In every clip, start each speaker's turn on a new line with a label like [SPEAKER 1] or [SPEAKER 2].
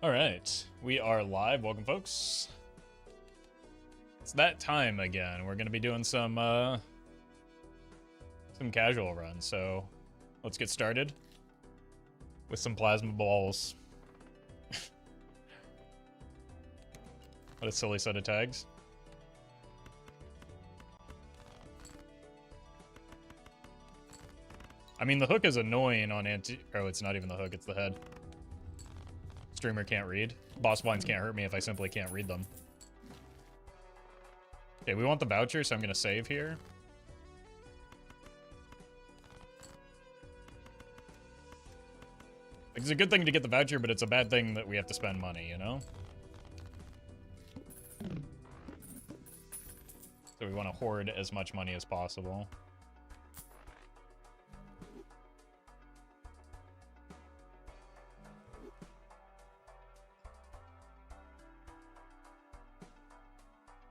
[SPEAKER 1] All right, we are live. Welcome, folks. It's that time again. We're gonna be doing some casual runs. So let's get started with some plasma balls. What a silly set of tags. I mean, the hook is annoying on Oh, it's not even the hook. It's the head. Streamer can't read. Boss blinds can't hurt me if I simply can't read them. Okay, we want the voucher, so I'm gonna save here. It's a good thing to get the voucher, but it's a bad thing that we have to spend money, you know? So we want to hoard as much money as possible.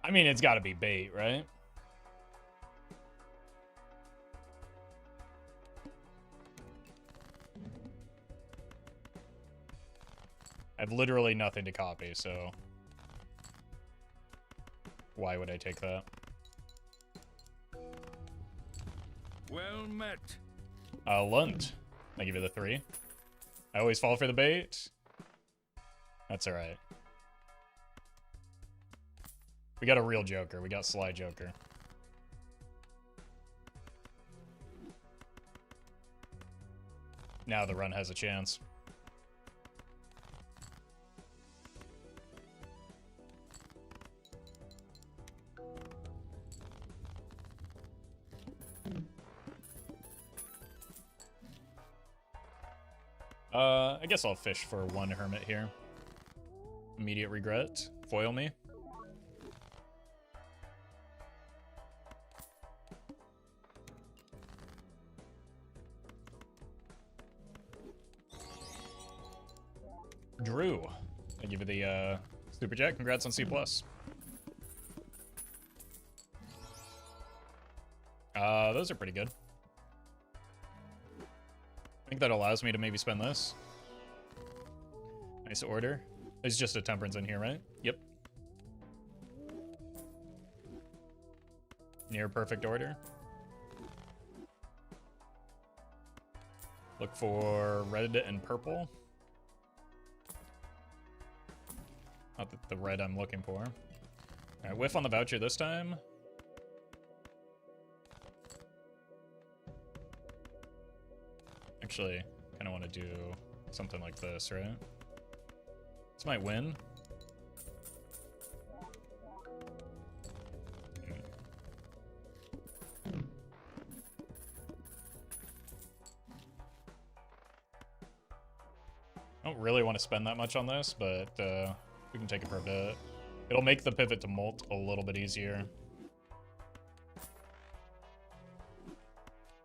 [SPEAKER 1] I mean, it's got to be bait, right? I have literally nothing to copy, so why would I take that?
[SPEAKER 2] Well met.
[SPEAKER 1] Lund. I give you the 3. I always fall for the bait. That's all right. We got a real Joker. We got Sly Joker. Now the run has a chance. I guess I'll fish for 1 hermit here. Immediate regret. Foil me. Drew, I give you the super chat. Congrats on C+. Those are pretty good. I think that allows me to maybe spend this. Nice order. There's just a temperance in here, right? Yep. Near perfect order. Look for red and purple. Not the red I'm looking for. Alright, whiff on the voucher this time. Actually, kind of want to do something like this, right? This might win. I don't really want to spend that much on this, but we can take it for a bit. It'll make the pivot to molt a little bit easier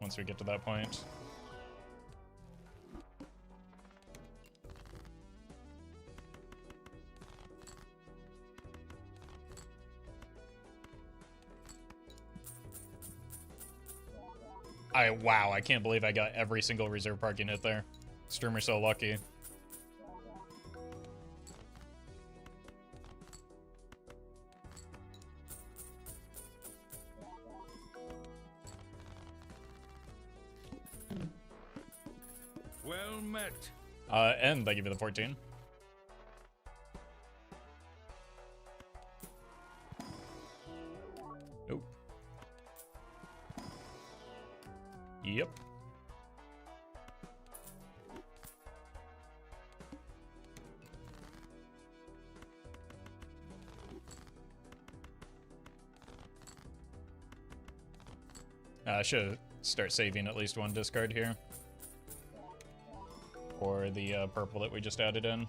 [SPEAKER 1] once we get to that point. Wow, I can't believe I got every single reserve parking hit there. Streamer's so lucky.
[SPEAKER 2] Well met.
[SPEAKER 1] And I give you the 14. Nope. Yep. I should start saving at least 1 discard here. Or the purple that we just added in.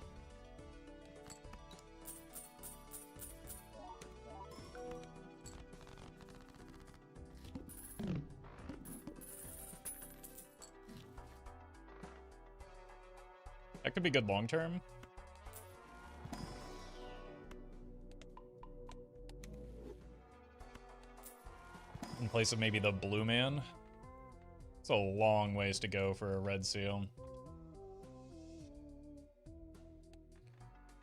[SPEAKER 1] That could be good long term. In place of maybe the blue man. It's a long ways to go for a red seal.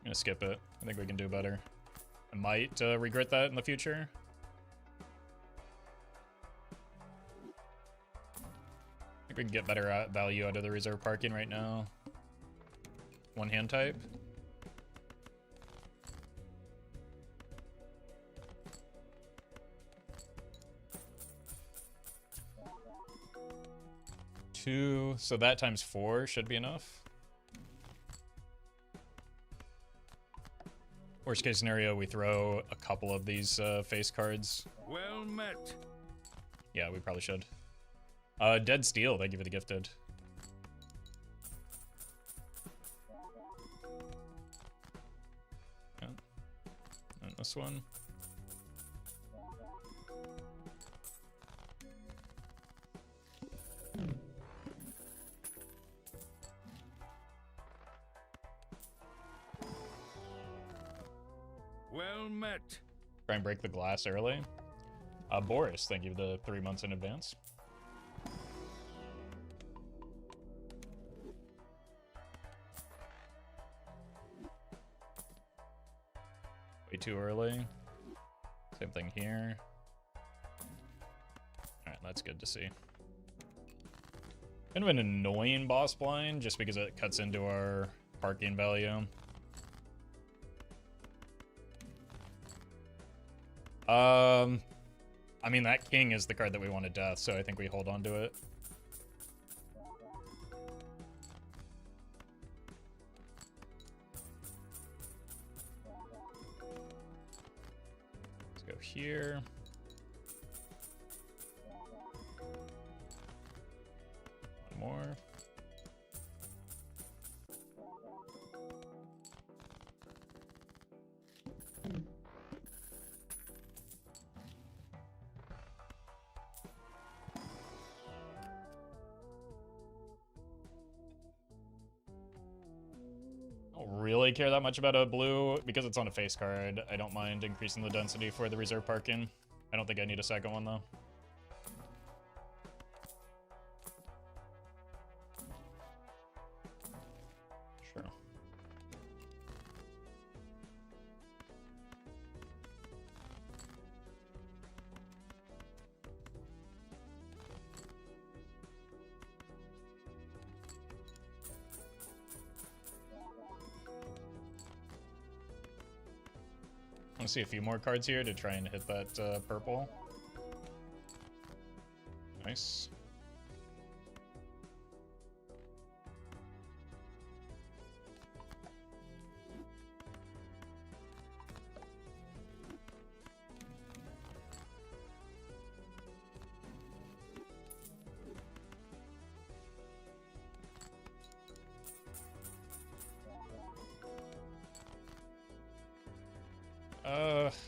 [SPEAKER 1] I'm gonna skip it. I think we can do better. I might regret that in the future. I think we can get better value out of the reserve parking right now. One hand type. Two, so that times 4 should be enough. Worst case scenario, we throw a couple of these face cards.
[SPEAKER 2] Well met.
[SPEAKER 1] Yeah, we probably should. Dead Steel, thank you for the gifted. Yeah. And this one.
[SPEAKER 2] Well met.
[SPEAKER 1] Try and break the glass early. Boris, thank you for the 3 months in advance. Way too early. Same thing here. Alright, that's good to see. Kind of an annoying boss blind, just because it cuts into our parking value. I mean, that king is the card that we want to death, so I think we hold on to it. Let's go here. One more. Really care that much about a blue because it's on a face card. I don't mind increasing the density for the reserve parking. I don't think I need a second one though. Sure. I want to see a few more cards here to try and hit that purple. Nice.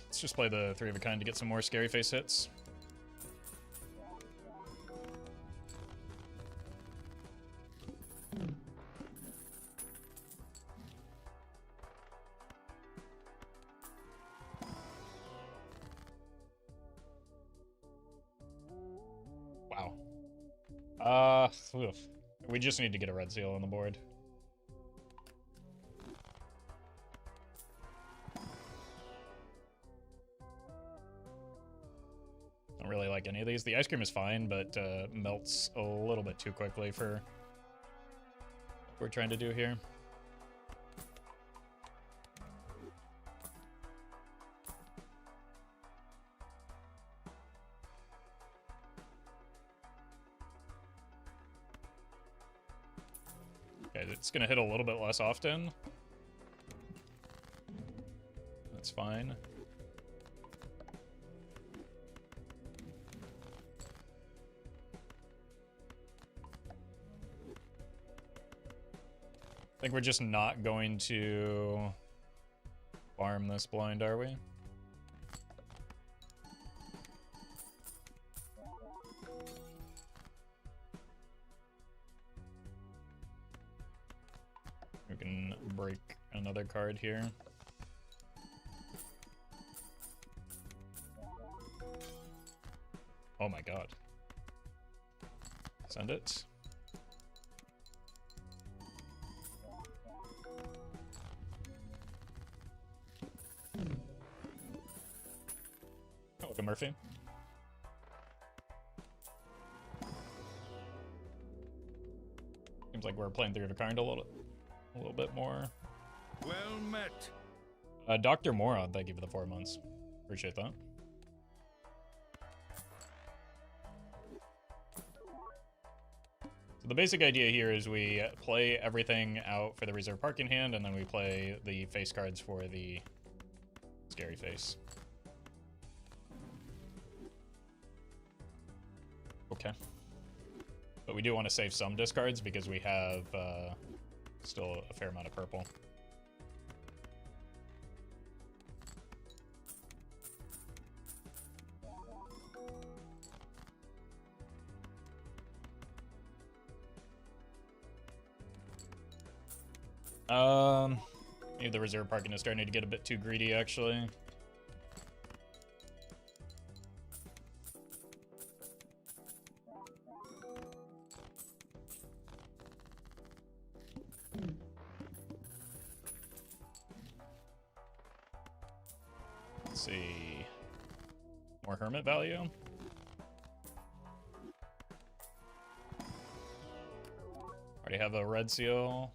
[SPEAKER 1] Let's just play the 3 of a kind to get some more scary face hits. Wow. Oof. We just need to get a red seal on the board. Don't really like any of these. The ice cream is fine, but melts a little bit too quickly for what we're trying to do here. Okay, it's gonna hit a little bit less often. That's fine. I think we're just not going to farm this blind, are we? We can break another card here. Oh my god. Send it. Welcome, Murphy. Seems like we're playing through the card a little bit more.
[SPEAKER 2] Well met.
[SPEAKER 1] Dr. Moron, thank you for the 4 months. Appreciate that. So the basic idea here is we play everything out for the reserve parking hand, and then we play the face cards for the scary face. Okay. But we do want to save some discards because we have still a fair amount of purple. Maybe the reserve parking is starting to get a bit too greedy, actually. Let's see. More hermit value. Already have a red seal.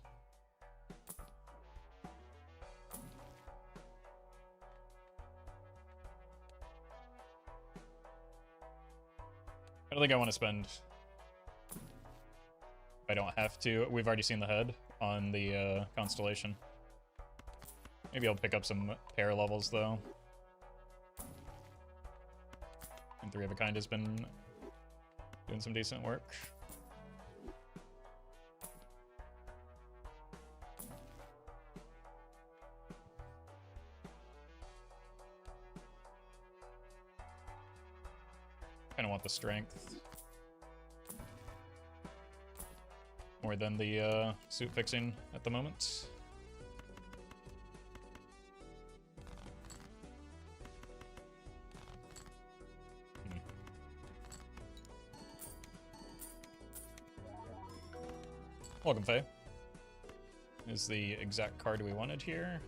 [SPEAKER 1] I don't think I want to spend. I don't have to. We've already seen the head on the constellation. Maybe I'll pick up some pair levels though. And 3 of a kind has been doing some decent work. Kind of want the strength more than the suit fixing at the moment. Welcome, Faye. Is the exact card we wanted here.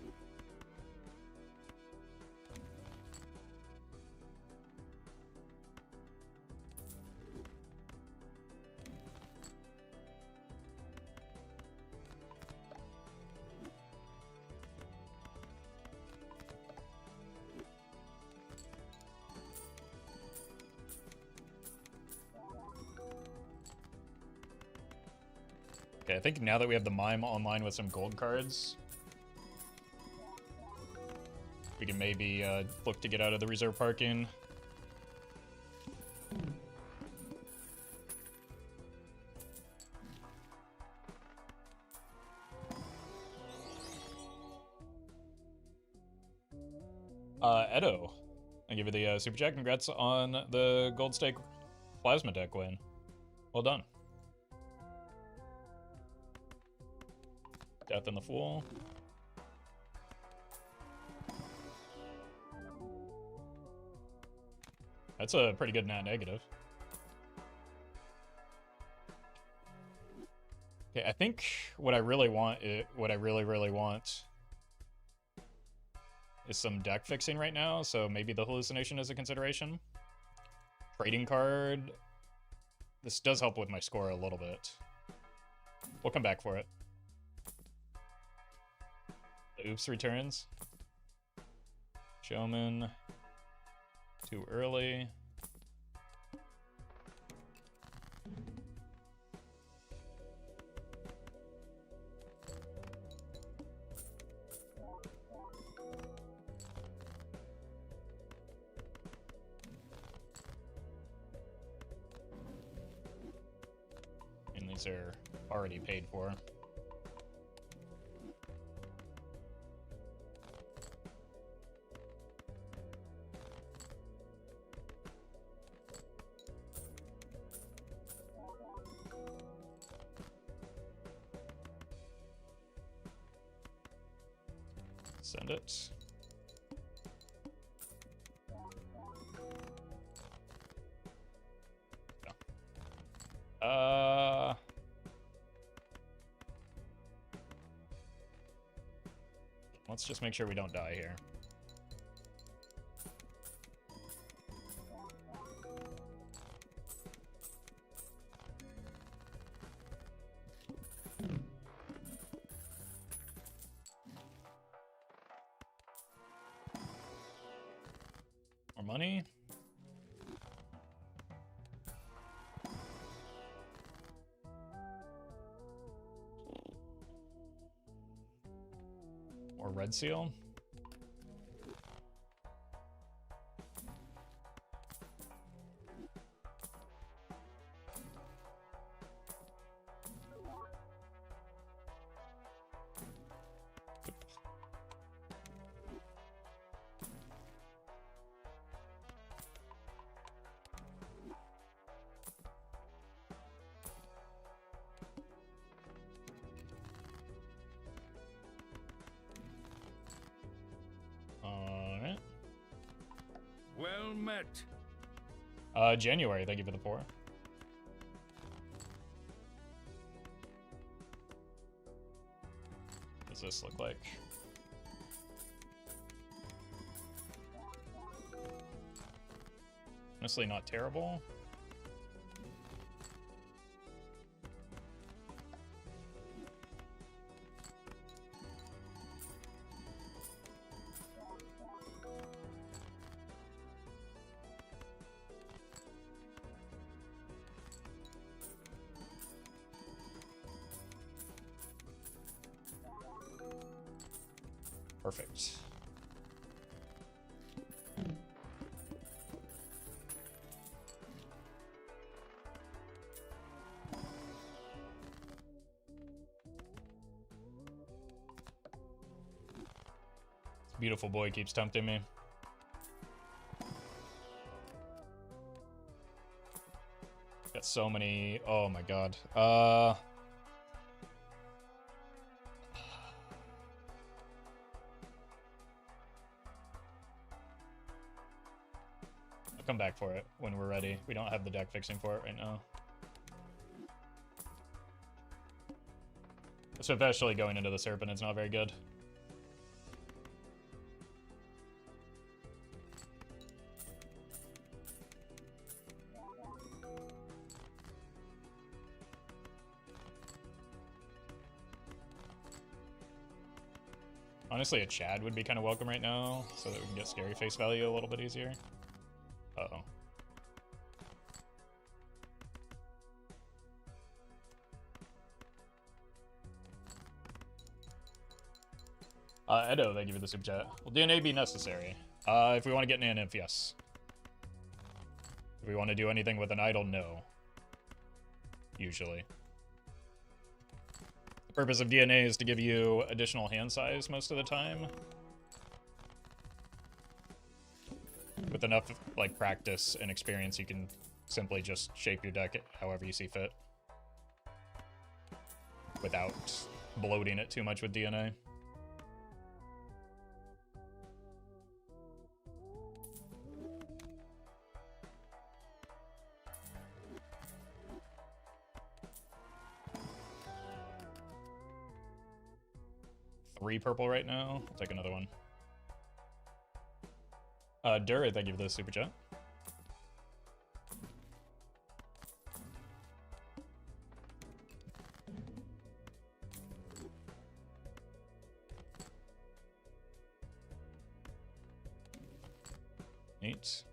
[SPEAKER 1] Okay, I think now that we have the Mime online with some gold cards, we can maybe look to get out of the reserve parking. Edo, I give you the super chat. Congrats on the gold stake plasma deck win. Well done. Death and the Fool. That's a pretty good net negative. Okay, I think what I really want, what I really want, is some deck fixing right now. So maybe the hallucination is a consideration. Trading card. This does help with my score a little bit. We'll come back for it. The Oops returns. Showman. Too early. And these are already paid for. Send it. Yeah. Let's just make sure we don't die here. More money. More red seal. Alright.
[SPEAKER 2] Well met.
[SPEAKER 1] January, thank you for the 4. What does this look like? Honestly, not terrible. Perfect. Beautiful boy keeps tempting me. Got so many. Oh my god. I'll come back for it when we're ready. We don't have the deck fixing for it right now. Especially going into the Serpent, it's not very good. Honestly, a Chad would be kind of welcome right now, so that we can get scary face value a little bit easier. Uh-oh. Edo, thank you for the super chat. Will DNA be necessary? If we want to get an Nymph, yes. If we want to do anything with an idol, no. Usually. The purpose of DNA is to give you additional hand size most of the time. With enough like practice and experience, you can simply just shape your deck however you see fit. Without bloating it too much with DNA. Three purple right now. I'll take another one. Dura, thank you for the super chat. Neat.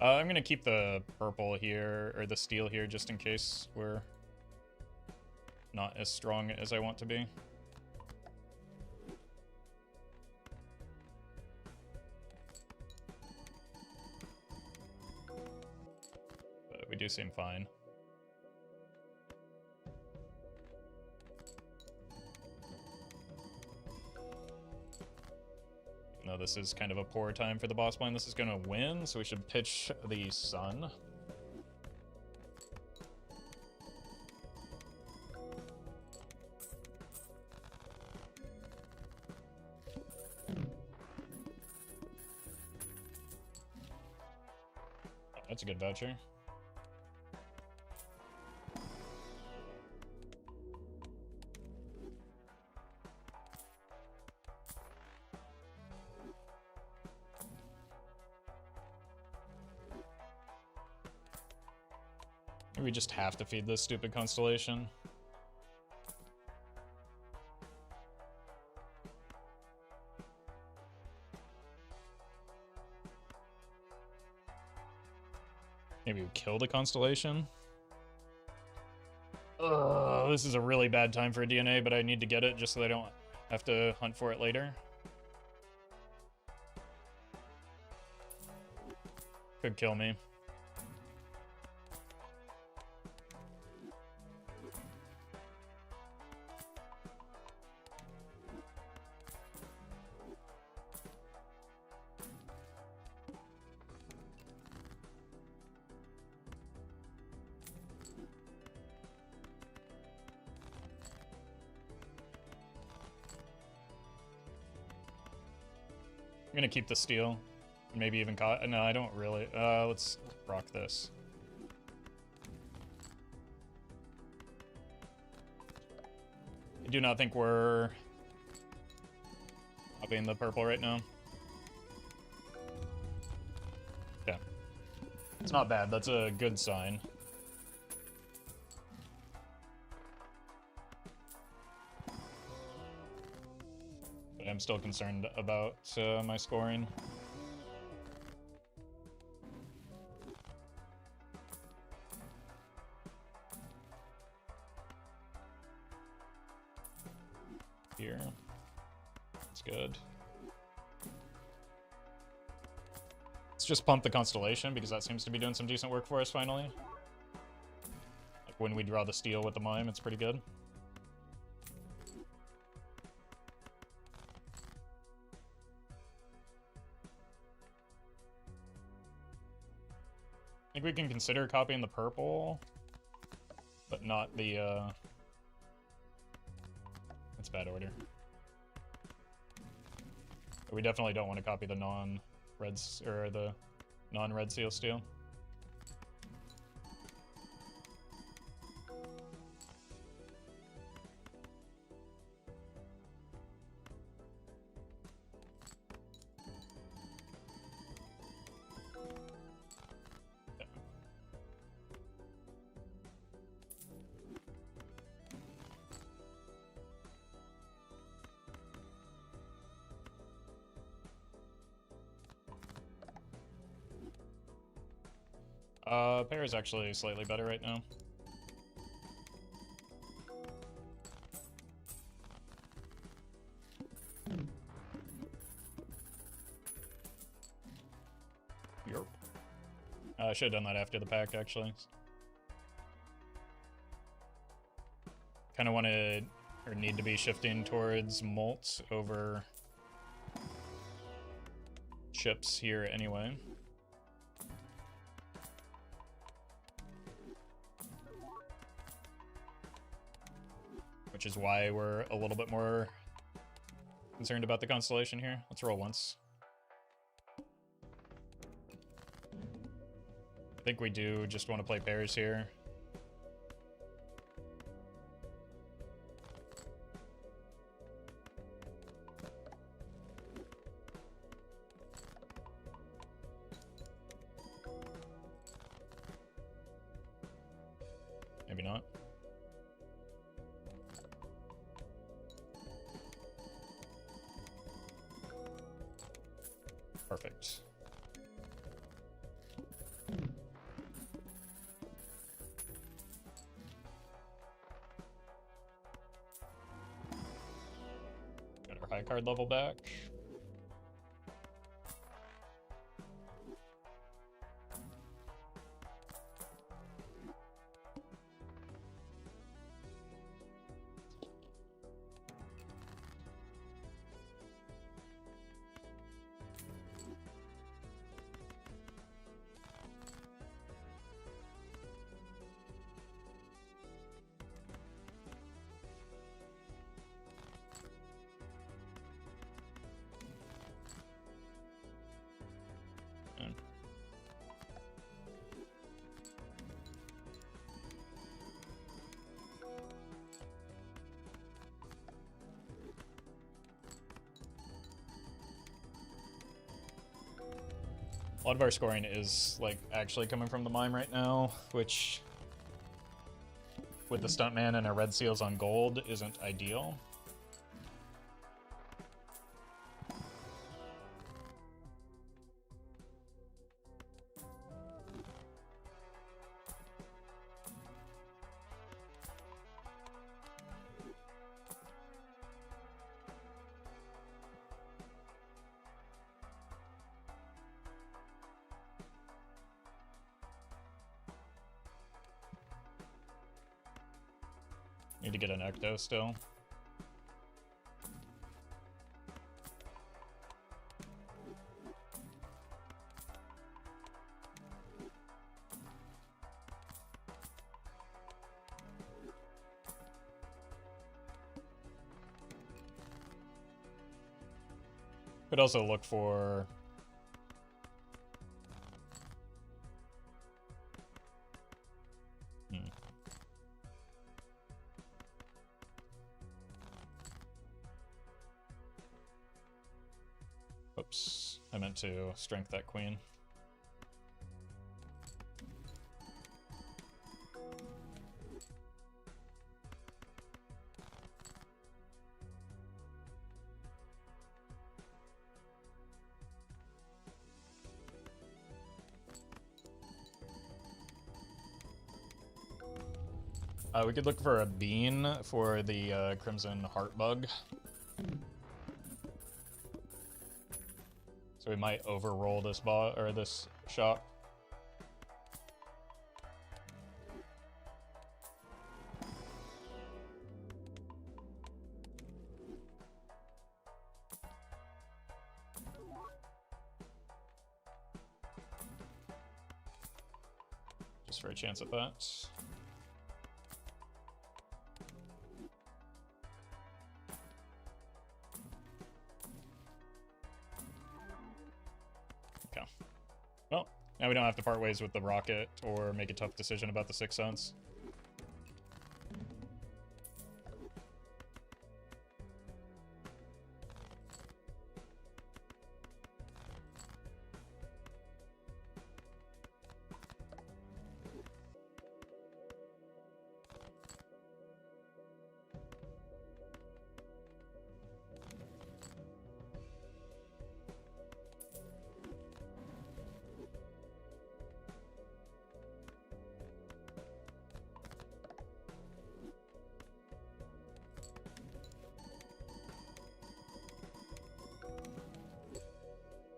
[SPEAKER 1] I'm gonna keep the purple here, or the steel here, just in case we're not as strong as I want to be. We do seem fine. No, this is kind of a poor time for the boss blind. This is gonna win, so we should pitch the sun. Oh, that's a good voucher. We just have to feed this stupid constellation. Maybe we kill the constellation. This is a really bad time for a DNA, but I need to get it just so I don't have to hunt for it later. Could kill me. I'm gonna keep the steel. Maybe even no, I don't really. Let's rock this. I do not think we're copying the purple right now. Okay. It's not bad. That's a good sign. But I'm still concerned about my scoring. Here. That's good. Let's just pump the constellation because that seems to be doing some decent work for us finally. Like when we draw the steel with the mime, it's pretty good. I think we can consider copying the purple, but not the, That's bad order. But we definitely don't want to copy the non-reds, or the non-red seal steel. Pair is actually slightly better right now. Yerp. I should have done that after the pack, actually. Kind of wanted, or need to be shifting towards molt over chips here anyway. Which is why we're a little bit more concerned about the constellation here. Let's roll once. I think we do just want to play pairs here. Maybe not. Perfect. Got our high card level back. A lot of our scoring is like actually coming from the mime right now, which with the stuntman and our red seals on gold isn't ideal. Need to get an Ecto still. Could also look for... Oops, I meant to strength that queen. We could look for a bean for the Crimson Heart Bug. So we might overroll this bot or this shot. Just for a chance at that. Well, now we don't have to part ways with the rocket or make a tough decision about the Sixth Sense.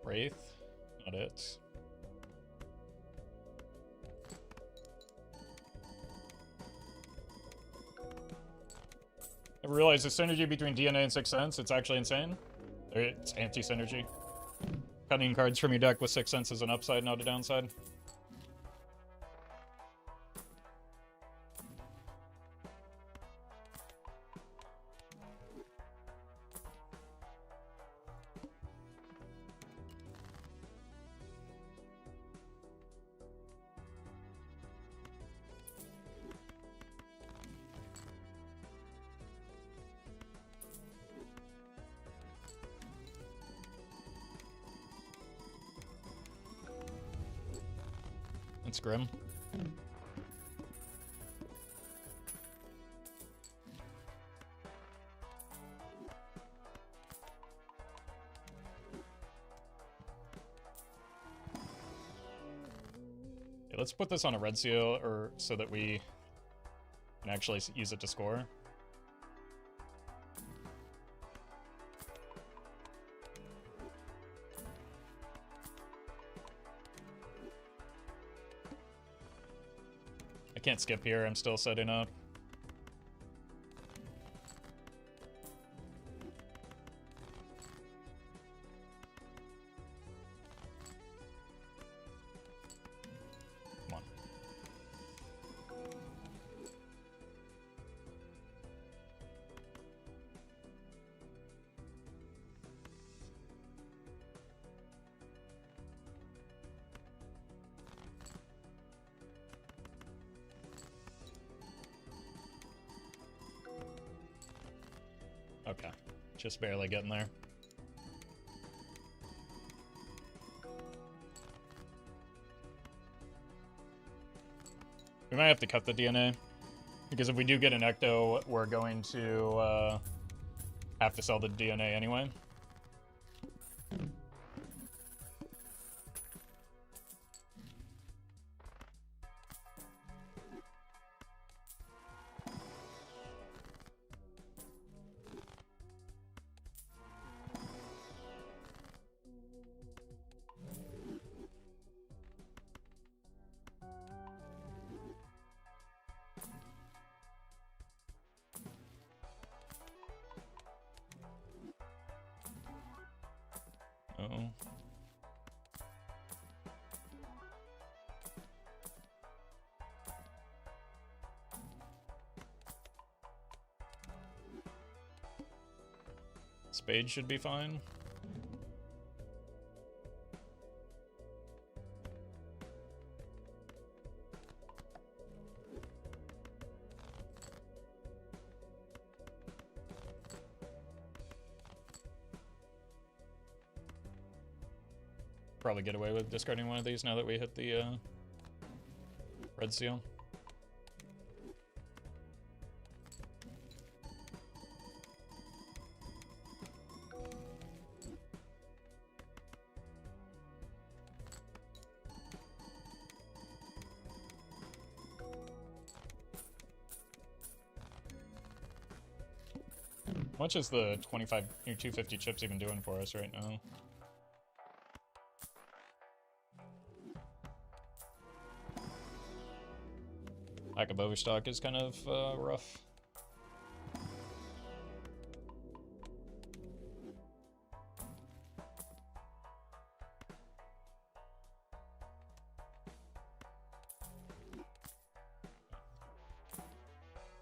[SPEAKER 1] Wraith, not it. I realized the synergy between DNA and Sixth Sense, it's actually insane. It's anti-synergy. Cutting cards from your deck with Sixth Sense is an upside, not a downside. It's grim. Okay, let's put this on a red seal, or so that we can actually use it to score. I can't skip here, I'm still setting up. Come on. Okay, just barely getting there. We might have to cut the DNA, because if we do get an Ecto, we're going to have to sell the DNA anyway. Oh. Spade should be fine. Probably get away with discarding one of these now that we hit the red seal. How much is the 25 or 250 chips even doing for us right now? Lack of overstock is kind of rough.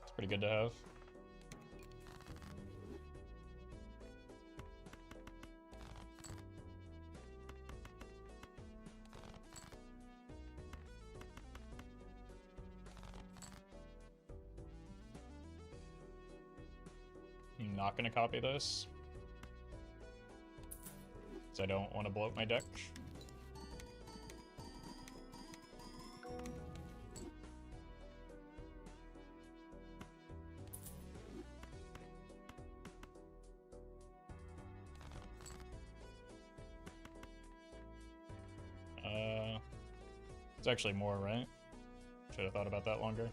[SPEAKER 1] It's pretty good to have. I'm not going to copy this, because I don't want to blow up my deck. It's actually more, right? Should have thought about that longer.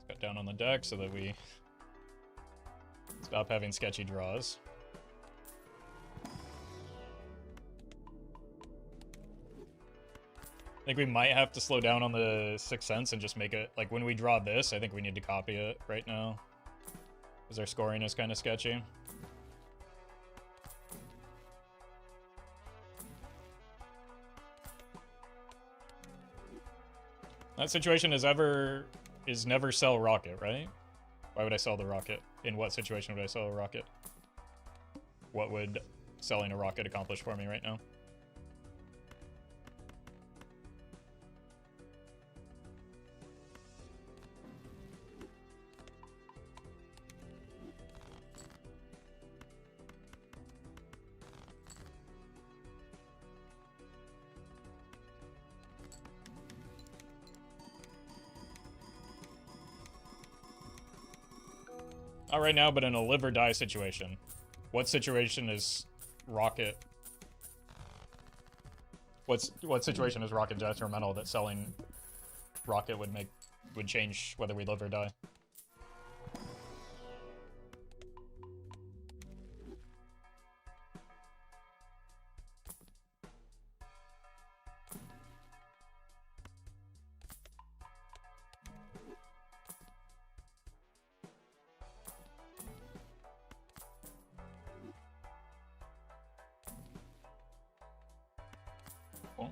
[SPEAKER 1] Cut down on the deck so that we stop having sketchy draws. I think we might have to slow down on the Sixth Sense and just make it, like, when we draw this, I think we need to copy it right now, because our scoring is kind of sketchy. That situation is never sell rocket, right? Why would I sell the rocket? In what situation would I sell a rocket? What would selling a rocket accomplish for me right now? Not right now, but in a live or die situation. What situation is rocket? What situation is rocket detrimental that selling rocket would change whether we live or die? Cool.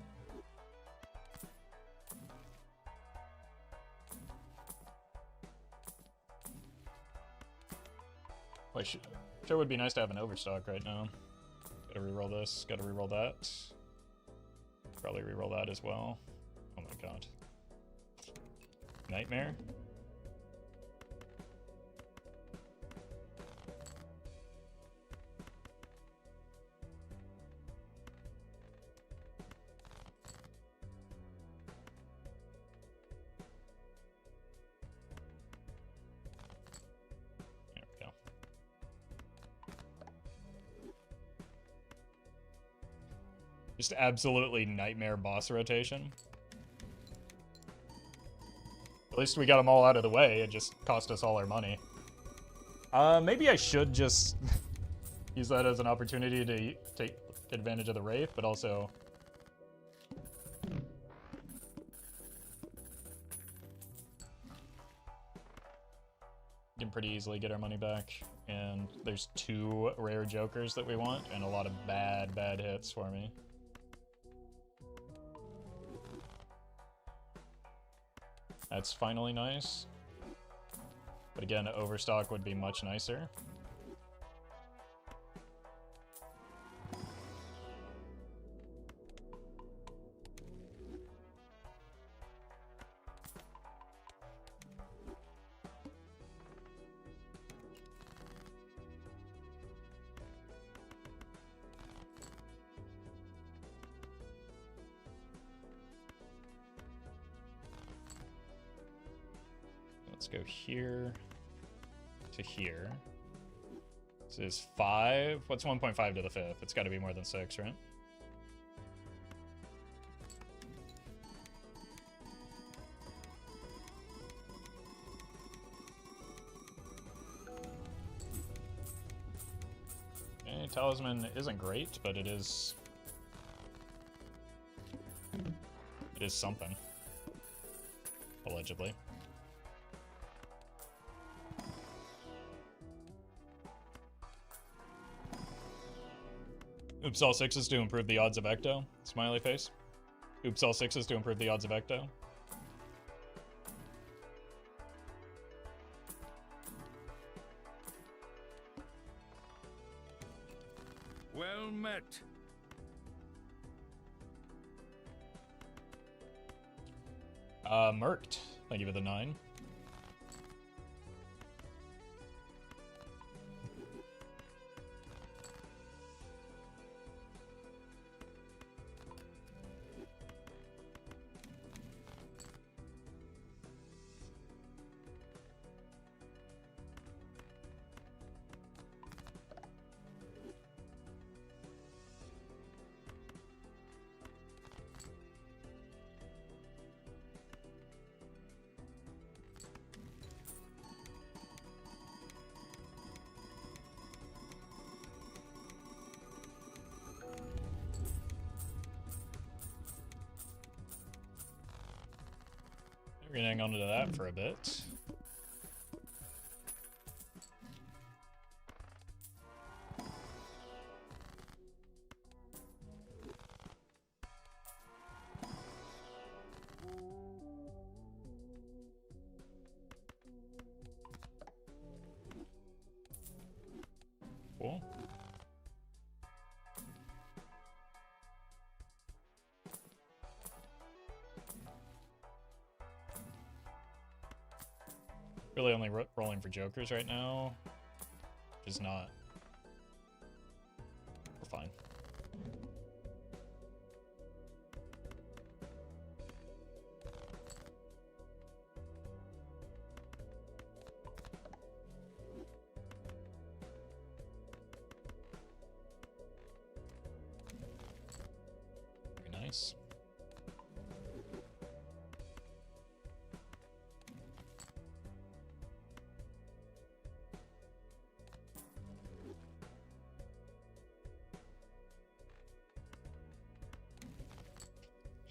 [SPEAKER 1] Wait, sure would be nice to have an overstock right now. Gotta reroll this, gotta reroll that. Probably reroll that as well. Oh my god. Nightmare? There we go. Just absolutely nightmare boss rotation. At least we got them all out of the way. It just cost us all our money. Maybe I should just use that as an opportunity to take advantage of the Wraith, but also... we can pretty easily get our money back. And there's 2 rare jokers that we want, and a lot of bad hits for me. That's finally nice. But again, overstock would be much nicer. Let's go here to here. This is 5. What's 1.5 to the 5th? It's got to be more than 6, right? Okay, Talisman isn't great, but it is something. Allegedly. Oops, all 6s to improve the odds of Ecto. Smiley face. Oops, all 6s to improve the odds of Ecto.
[SPEAKER 2] Well met.
[SPEAKER 1] Merked. Thank you for the 9. We're gonna hang on to that for a bit. Cool. Really only rolling for jokers right now, which is not. We're fine. Very nice.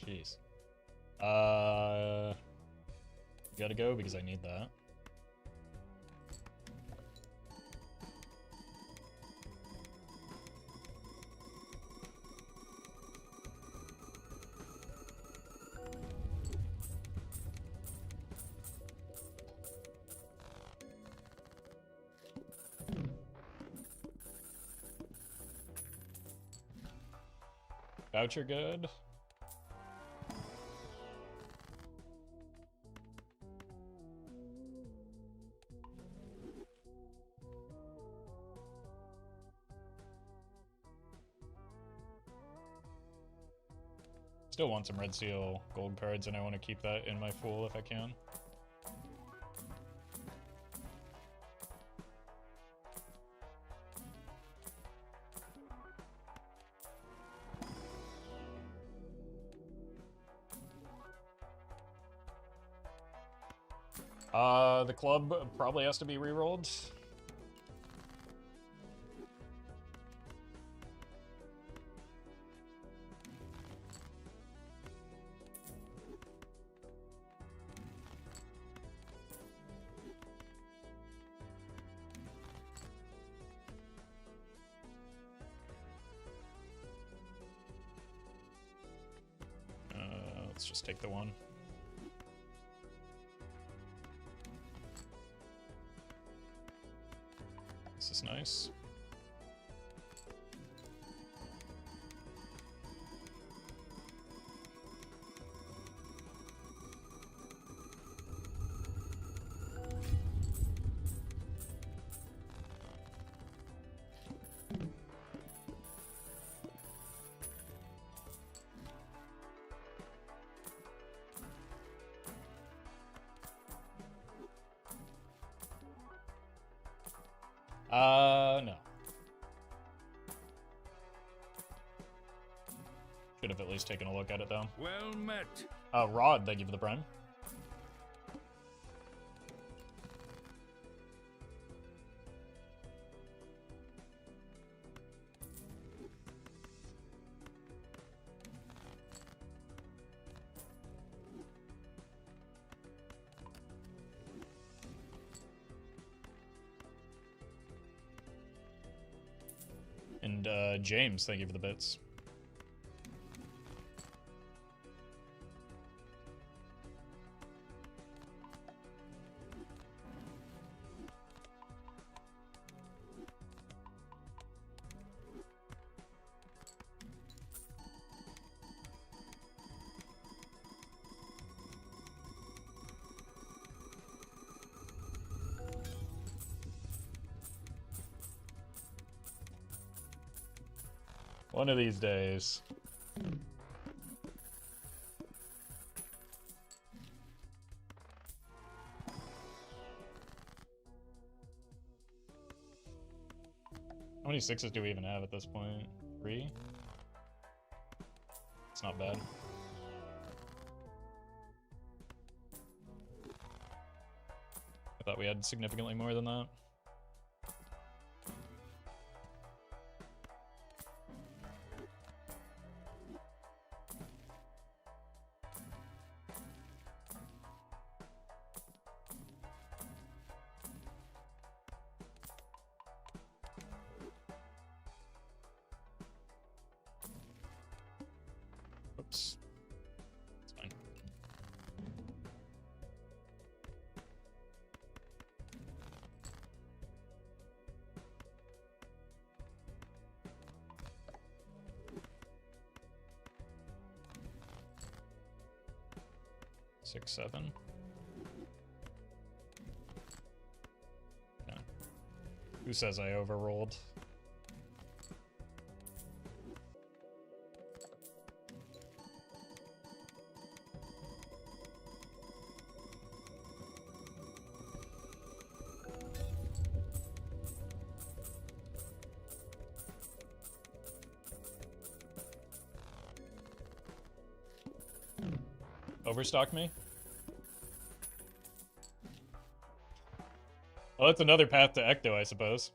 [SPEAKER 1] Jeez. Gotta go because I need that. Voucher good. Still want some Red Seal gold cards, and I want to keep that in my pool if I can. The club probably has to be re-rolled. Let's just take the one. This is nice. No. Should have at least taken a look at it, though.
[SPEAKER 2] Well met.
[SPEAKER 1] Rod, thank you for the prime. And James, thank you for the bits. One of these days. How many sixes do we even have at this point? 3? It's not bad. I thought we had significantly more than that. Oops. It's fine. Six, 7. Yeah. Who says I overrolled? Overstock me? Oh, that's another path to Ecto, I suppose.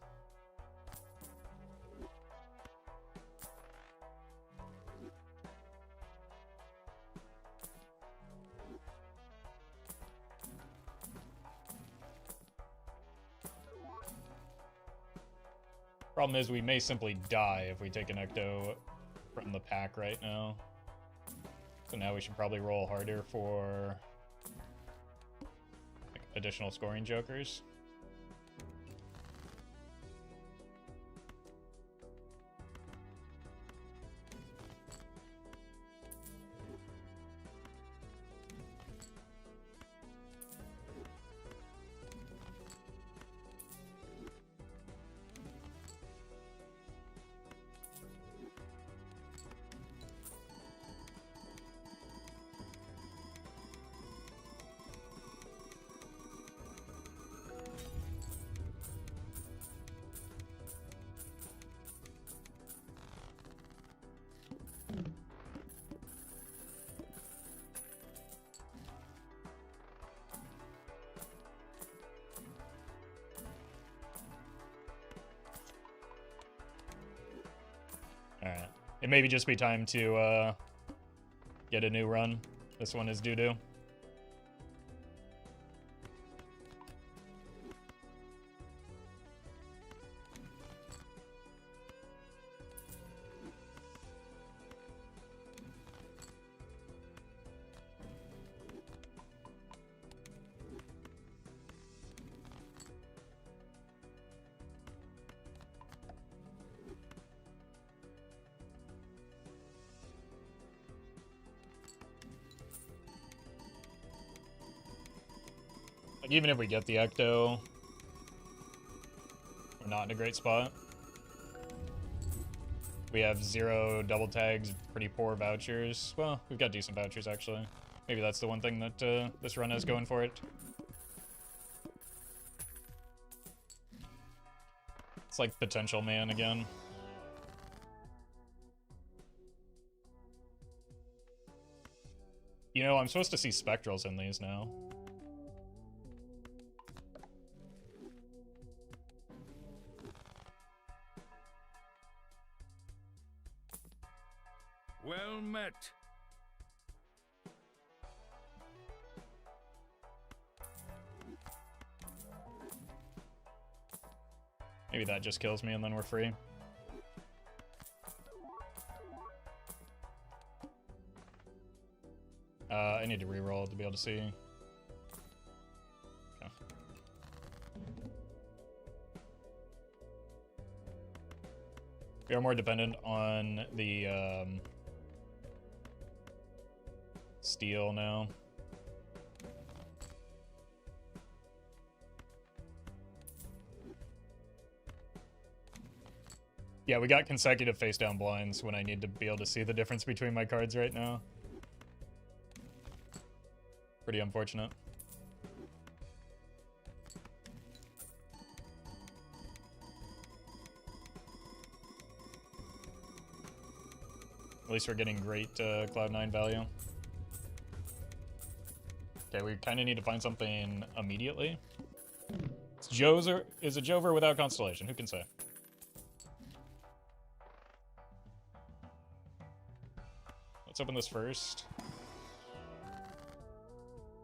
[SPEAKER 1] Problem is, we may simply die if we take an Ecto from the pack right now. So now we should probably roll harder for like, additional scoring jokers. It maybe just be time to get a new run. This one is doo-doo. Like, even if we get the Ecto, we're not in a great spot. We have 0 double tags, pretty poor vouchers. Well, we've got decent vouchers, actually. Maybe that's the one thing that this run has going for it. It's like Potential Man again. You know, I'm supposed to see Spectrals in these now.
[SPEAKER 2] Well met.
[SPEAKER 1] Maybe that just kills me and then we're free. I need to reroll to be able to see. Okay. We are more dependent on the steel now. Yeah, we got consecutive face-down blinds when I need to be able to see the difference between my cards right now. Pretty unfortunate. At least we're getting great Cloud9 value. Okay, we kind of need to find something immediately. Is it Jover without Constellation? Who can say? Let's open this first.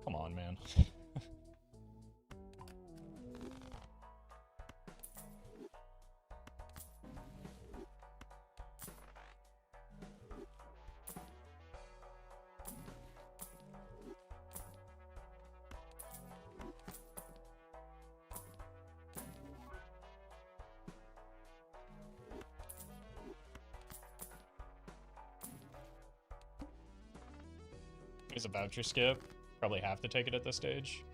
[SPEAKER 1] Come on, man. There's a voucher skip. Probably have to take it at this stage.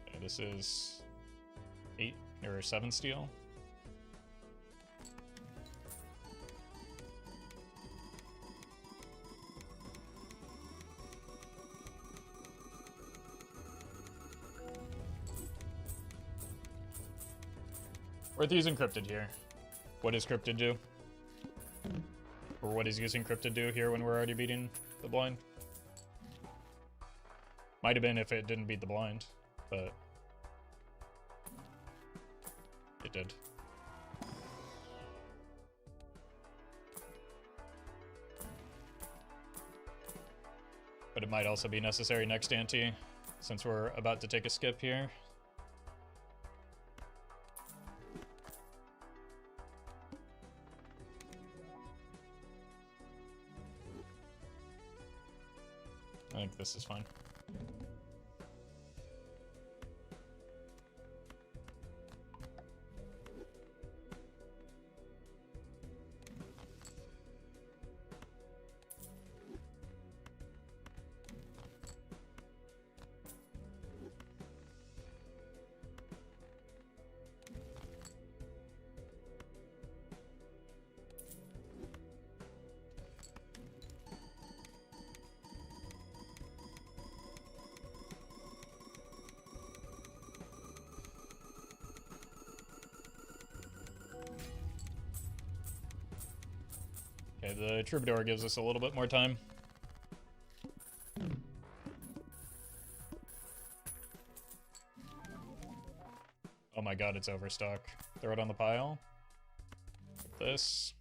[SPEAKER 1] Okay, this is 8 or 7 steel. Worth using Cryptid here. What does Cryptid do? Or what is using Cryptid do here when we're already beating the blind? Might have been if it didn't beat the blind, but it did. But it might also be necessary next ante, since we're about to take a skip here. I think this is fine. Alright, the Troubadour gives us a little bit more time. Oh my god, it's overstock. Throw it on the pile. This.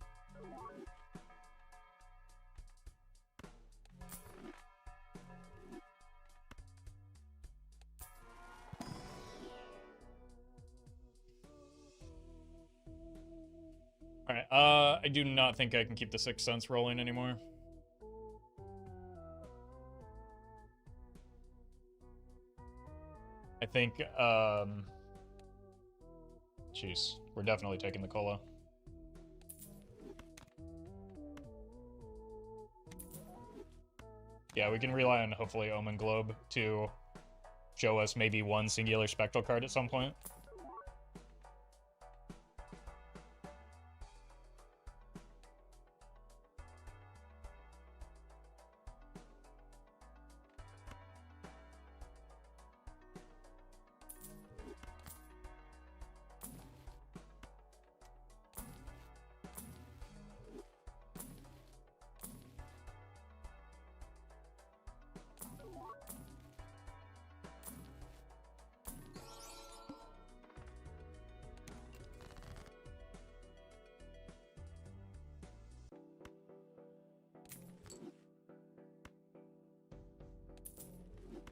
[SPEAKER 1] Alright, I do not think I can keep the Sixth Sense rolling anymore. I think, jeez, we're definitely taking the cola. Yeah, we can rely on, hopefully, Omen Globe to show us maybe one singular Spectral card at some point.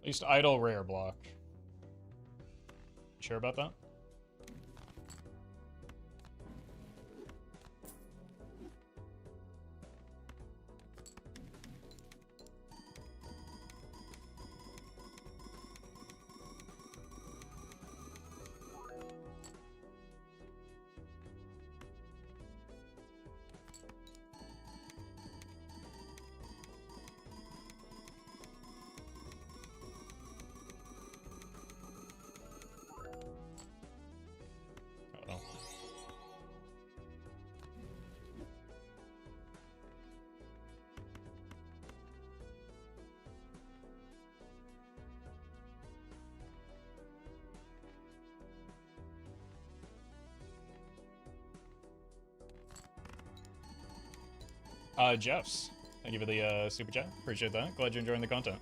[SPEAKER 1] At least idle rare block. Sure about that? Jeffs, thank you for the super chat. Appreciate that. Glad you're enjoying the content.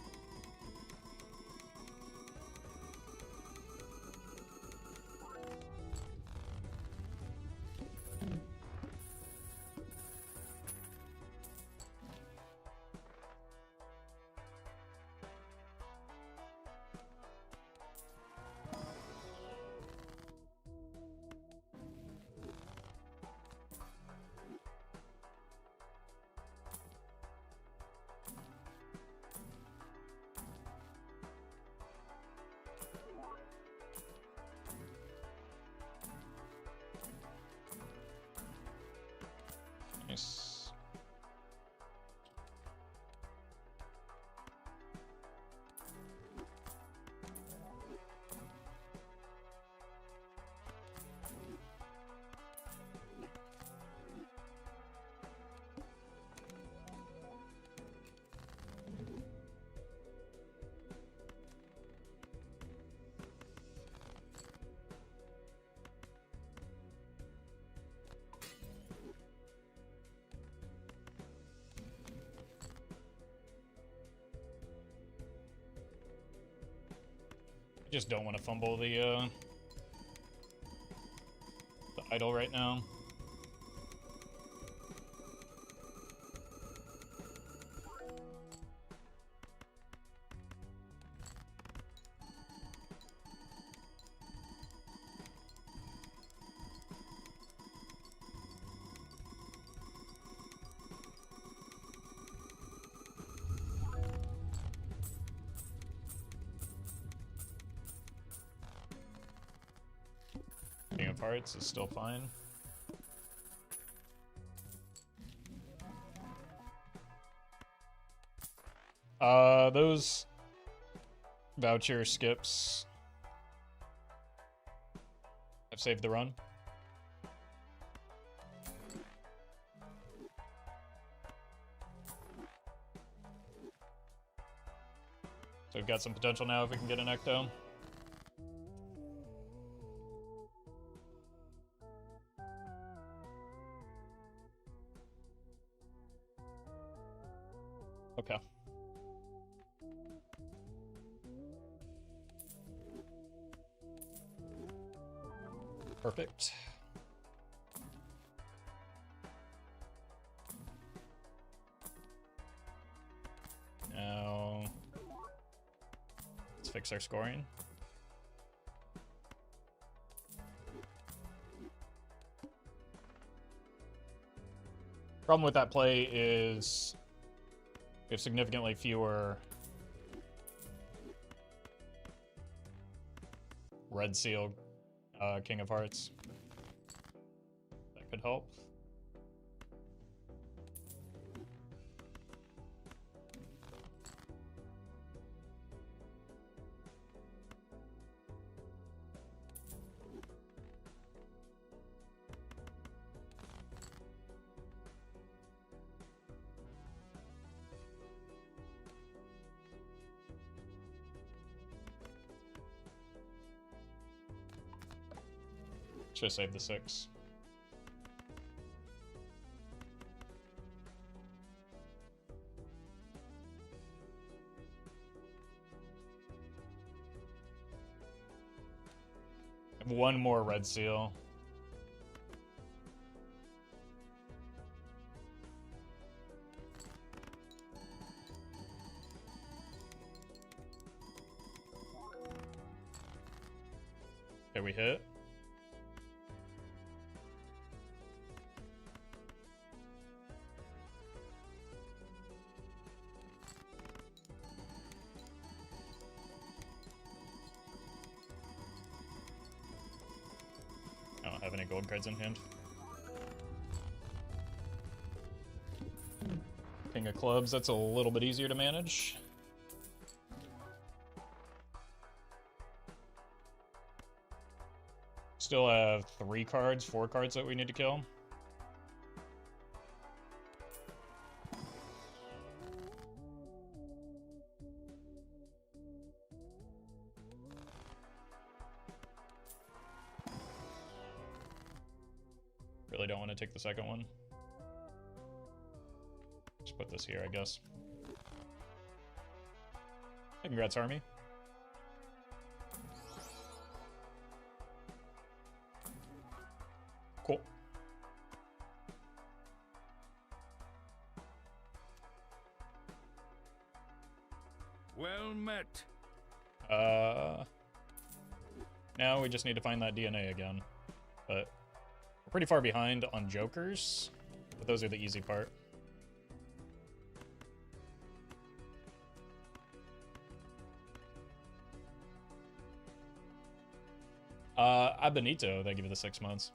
[SPEAKER 1] Nice. I just don't want to fumble the idol right now. King of Hearts is still fine. Those voucher skips have saved the run. So we've got some potential now if we can get an Ecto. Perfect. Now, let's fix our scoring. Problem with that play is we have significantly fewer red seal King of Hearts. That could help. Should have saved the 6. One more red seal. Okay, we hit. I don't have any gold cards in hand. King of Clubs, that's a little bit easier to manage. Still have 4 cards that we need to kill. Really don't want to take the second one. Just put this here, I guess. Hey, congrats, Army. Cool.
[SPEAKER 2] Well met.
[SPEAKER 1] Now we just need to find that DNA again. But we're pretty far behind on jokers, but those are the easy part. Benito, thank you for the 6 months.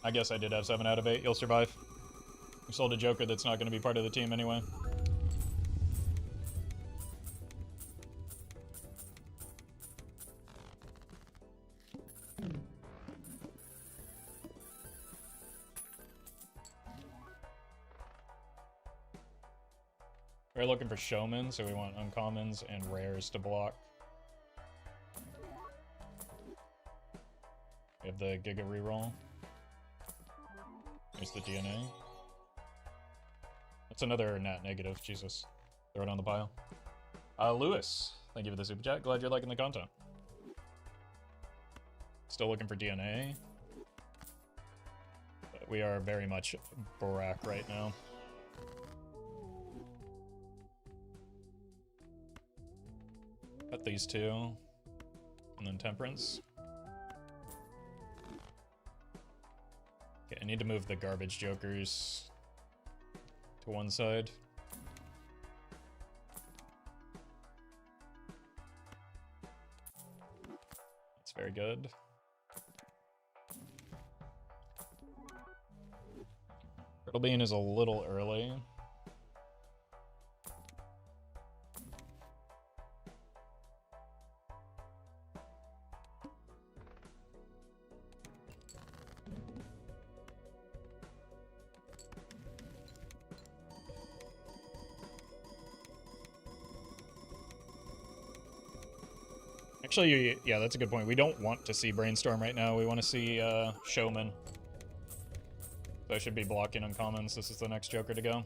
[SPEAKER 1] I guess I did have 7 out of 8. You'll survive. We sold a Joker that's not going to be part of the team anyway. We're looking for showmen, so we want uncommons and rares to block. We have the Giga reroll. Here's the DNA. That's another nat negative, Jesus. Throw it on the pile. Lewis, thank you for the super chat. Glad you're liking the content. Still looking for DNA. But we are very much Borak right now. Cut these 2. And then Temperance. Okay, I need to move the garbage jokers to one side. That's very good. Brittle Bean is a little early. Actually, yeah, that's a good point. We don't want to see Brainstorm right now. We want to see Showman. So I should be blocking uncommons. This is the next Joker to go.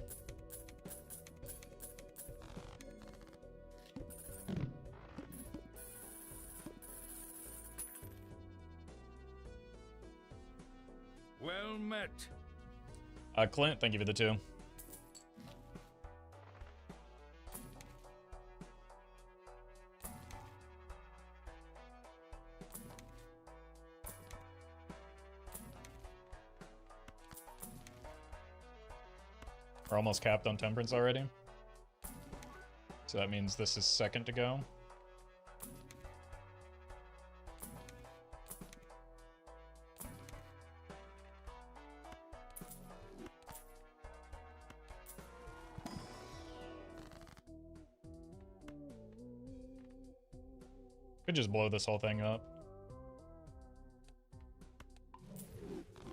[SPEAKER 2] Well met.
[SPEAKER 1] Clint, thank you for the 2. We're almost capped on Temperance already. So that means this is second to go. Could just blow this whole thing up.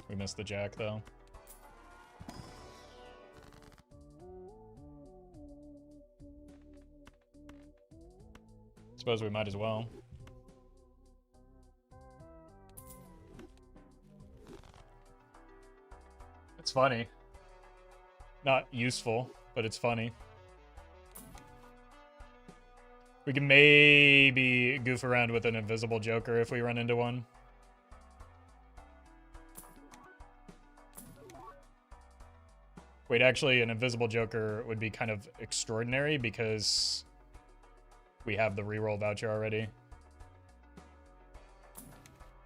[SPEAKER 1] We missed the jack, though. Suppose we might as well. It's funny. Not useful, but it's funny. We can maybe goof around with an invisible Joker if we run into one. Wait, actually, an invisible Joker would be kind of extraordinary because we have the reroll voucher already.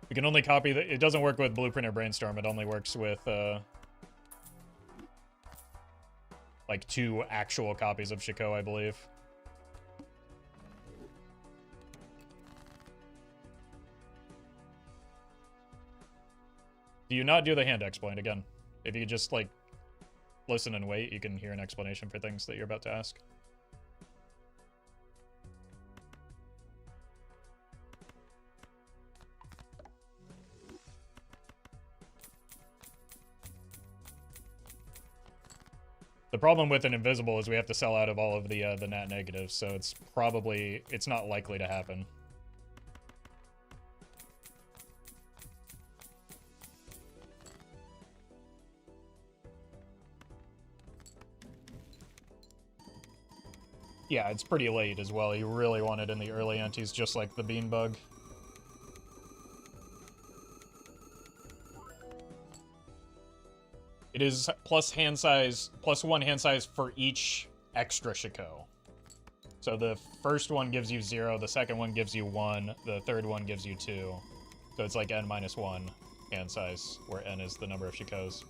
[SPEAKER 1] We can only copy the... It doesn't work with Blueprint or Brainstorm. It only works with, like, 2 actual copies of Shiko, I believe. Do you not do the hand exploit again? If you just, like, listen and wait, you can hear an explanation for things that you're about to ask. The problem with an invisible is we have to sell out of all of the nat negatives, so it's not likely to happen. Yeah, it's pretty late as well. You really want it in the early antes, just like the bean bug. It is plus +1 hand size for each extra Shiko. So the first one gives you 0, the second one gives you 1, the third one gives you 2. So it's like n-1 hand size, where n is the number of Shikos.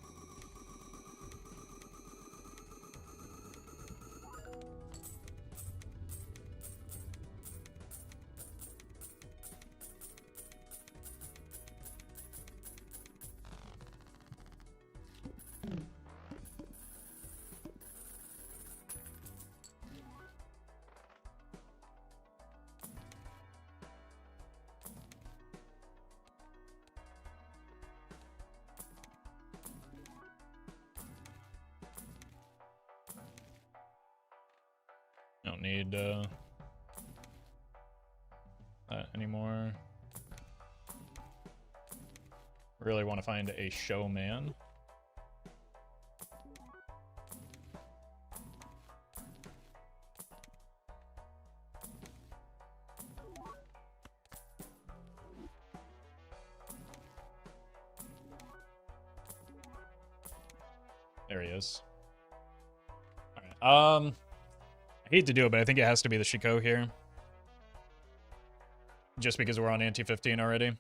[SPEAKER 1] Don't need that anymore. Really want to find a showman. There he is. All right. I hate to do it, but I think it has to be the Shiko here. Just because we're on anti-15 already.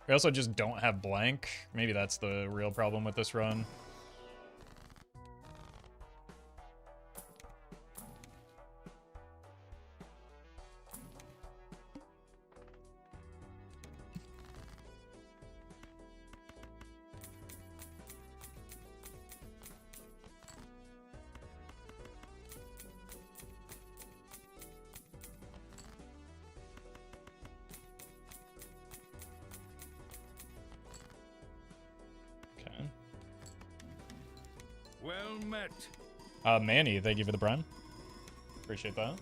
[SPEAKER 1] We also just don't have blank. Maybe that's the real problem with this run.
[SPEAKER 2] Well met.
[SPEAKER 1] Manny, thank you for the prime. Appreciate that.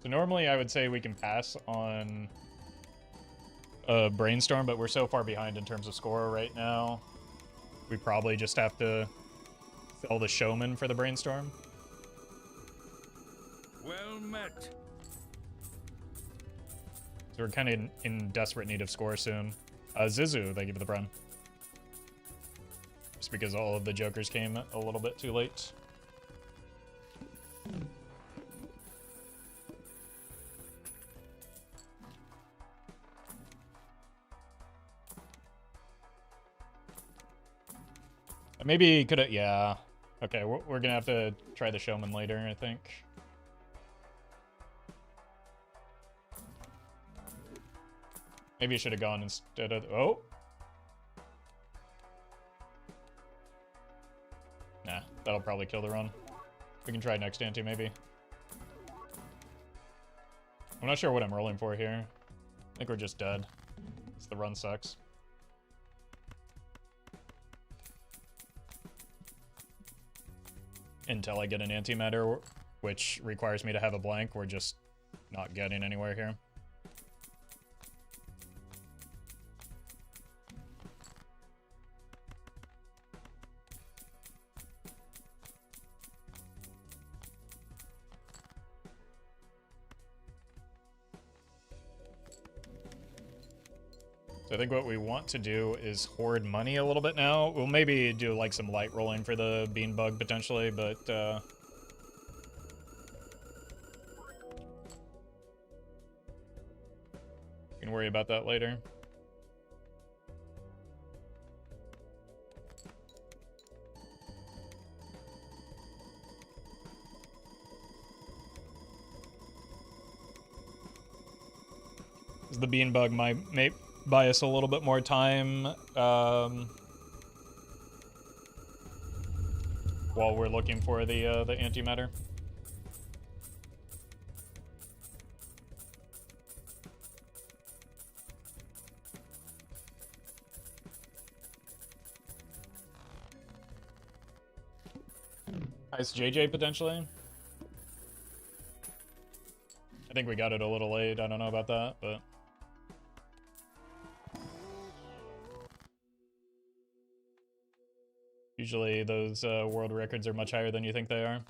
[SPEAKER 1] So normally I would say we can pass on Brainstorm, but we're so far behind in terms of score right now. We probably just have to sell the Showman for the Brainstorm.
[SPEAKER 2] Well met.
[SPEAKER 1] So we're kind of in desperate need of score soon. Zizu, thank you for the prime. Just because all of the jokers came a little bit too late. Maybe could have, yeah. Okay, we're gonna have to try the Showman later, I think. Maybe you should have gone instead of, oh. Nah, that'll probably kill the run. We can try next ante, maybe. I'm not sure what I'm rolling for here. I think we're just dead. The run sucks. Until I get an Antimatter, which requires me to have a blank, we're just not getting anywhere here. So I think what we want to do is hoard money a little bit now. We'll maybe do like some light rolling for the bean bug potentially, but we can worry about that later. The bean bug may buy us a little bit more time while we're looking for the antimatter. Nice JJ potentially. I think we got it a little late. I don't know about that, but usually those world records are much higher than you think they are.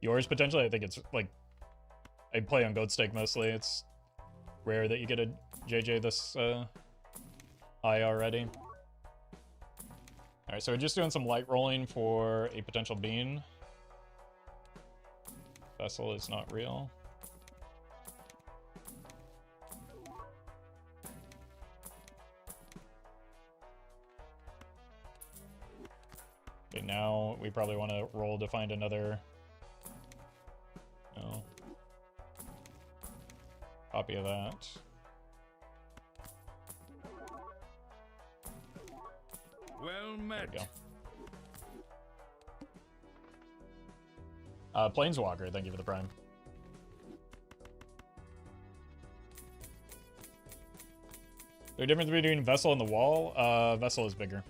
[SPEAKER 1] Yours potentially? I think it's like, I play on Goat Stake mostly. It's rare that you get a JJ this high already. Alright, so we're just doing some light rolling for a potential bean. Vessel is not real. Okay, now we probably want to roll to find another copy of that.
[SPEAKER 2] Well met.
[SPEAKER 1] There we go. Planeswalker, thank you for the prime. Is there a difference between Vessel and the Wall? Vessel is bigger.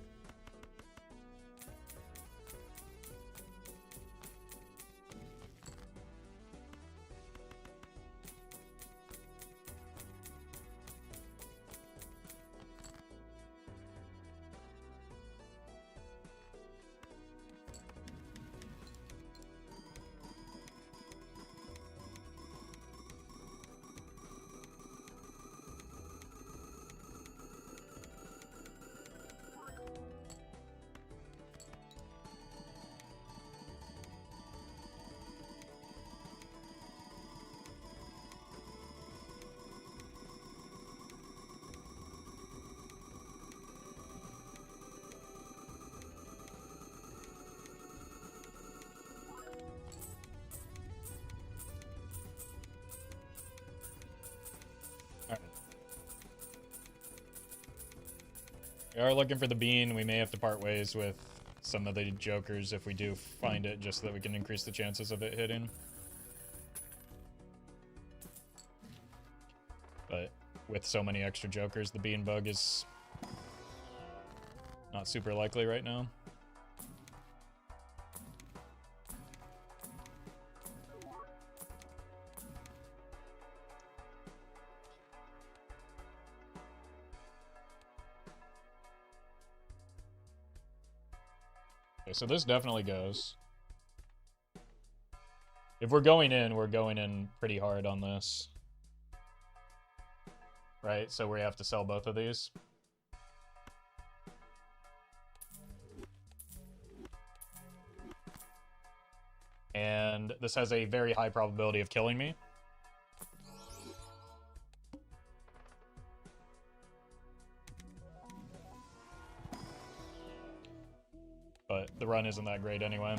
[SPEAKER 1] We are looking for the bean. We may have to part ways with some of the jokers if we do find it, just so that we can increase the chances of it hitting. with so many extra jokers, the bean bug is not super likely right now. Okay, so this definitely goes. If we're going in pretty hard on this. Right, so we have to sell both of these. And this has a very high probability of killing me. But the run isn't that great anyway.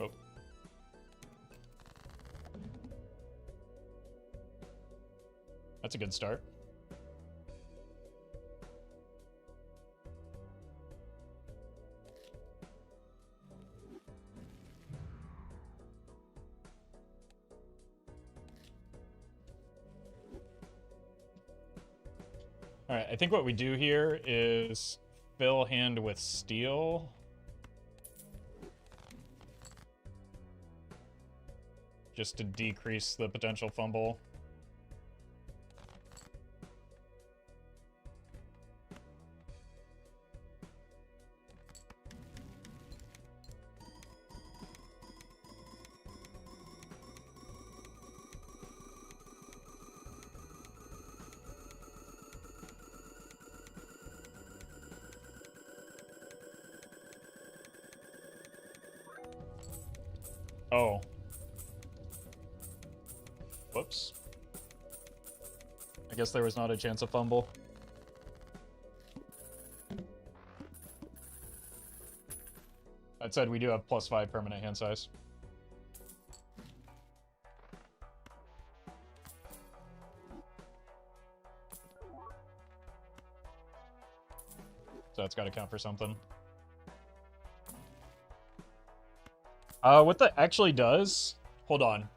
[SPEAKER 1] Oh. That's a good start. Alright, I think what we do here is fill hand with steel. Just to decrease the potential fumble. Oh. Whoops. I guess there was not a chance of fumble. That said, we do have +5 permanent hand size. So that's got to count for something. What that actually does... Hold on.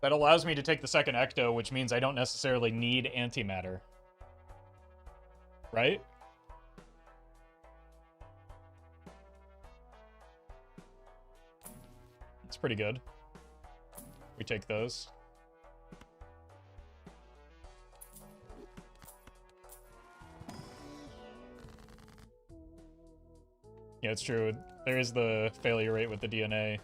[SPEAKER 1] That allows me to take the second Ecto, which means I don't necessarily need Antimatter. Right? It's pretty good. We take those. Yeah, it's true. There is the failure rate with the DNA.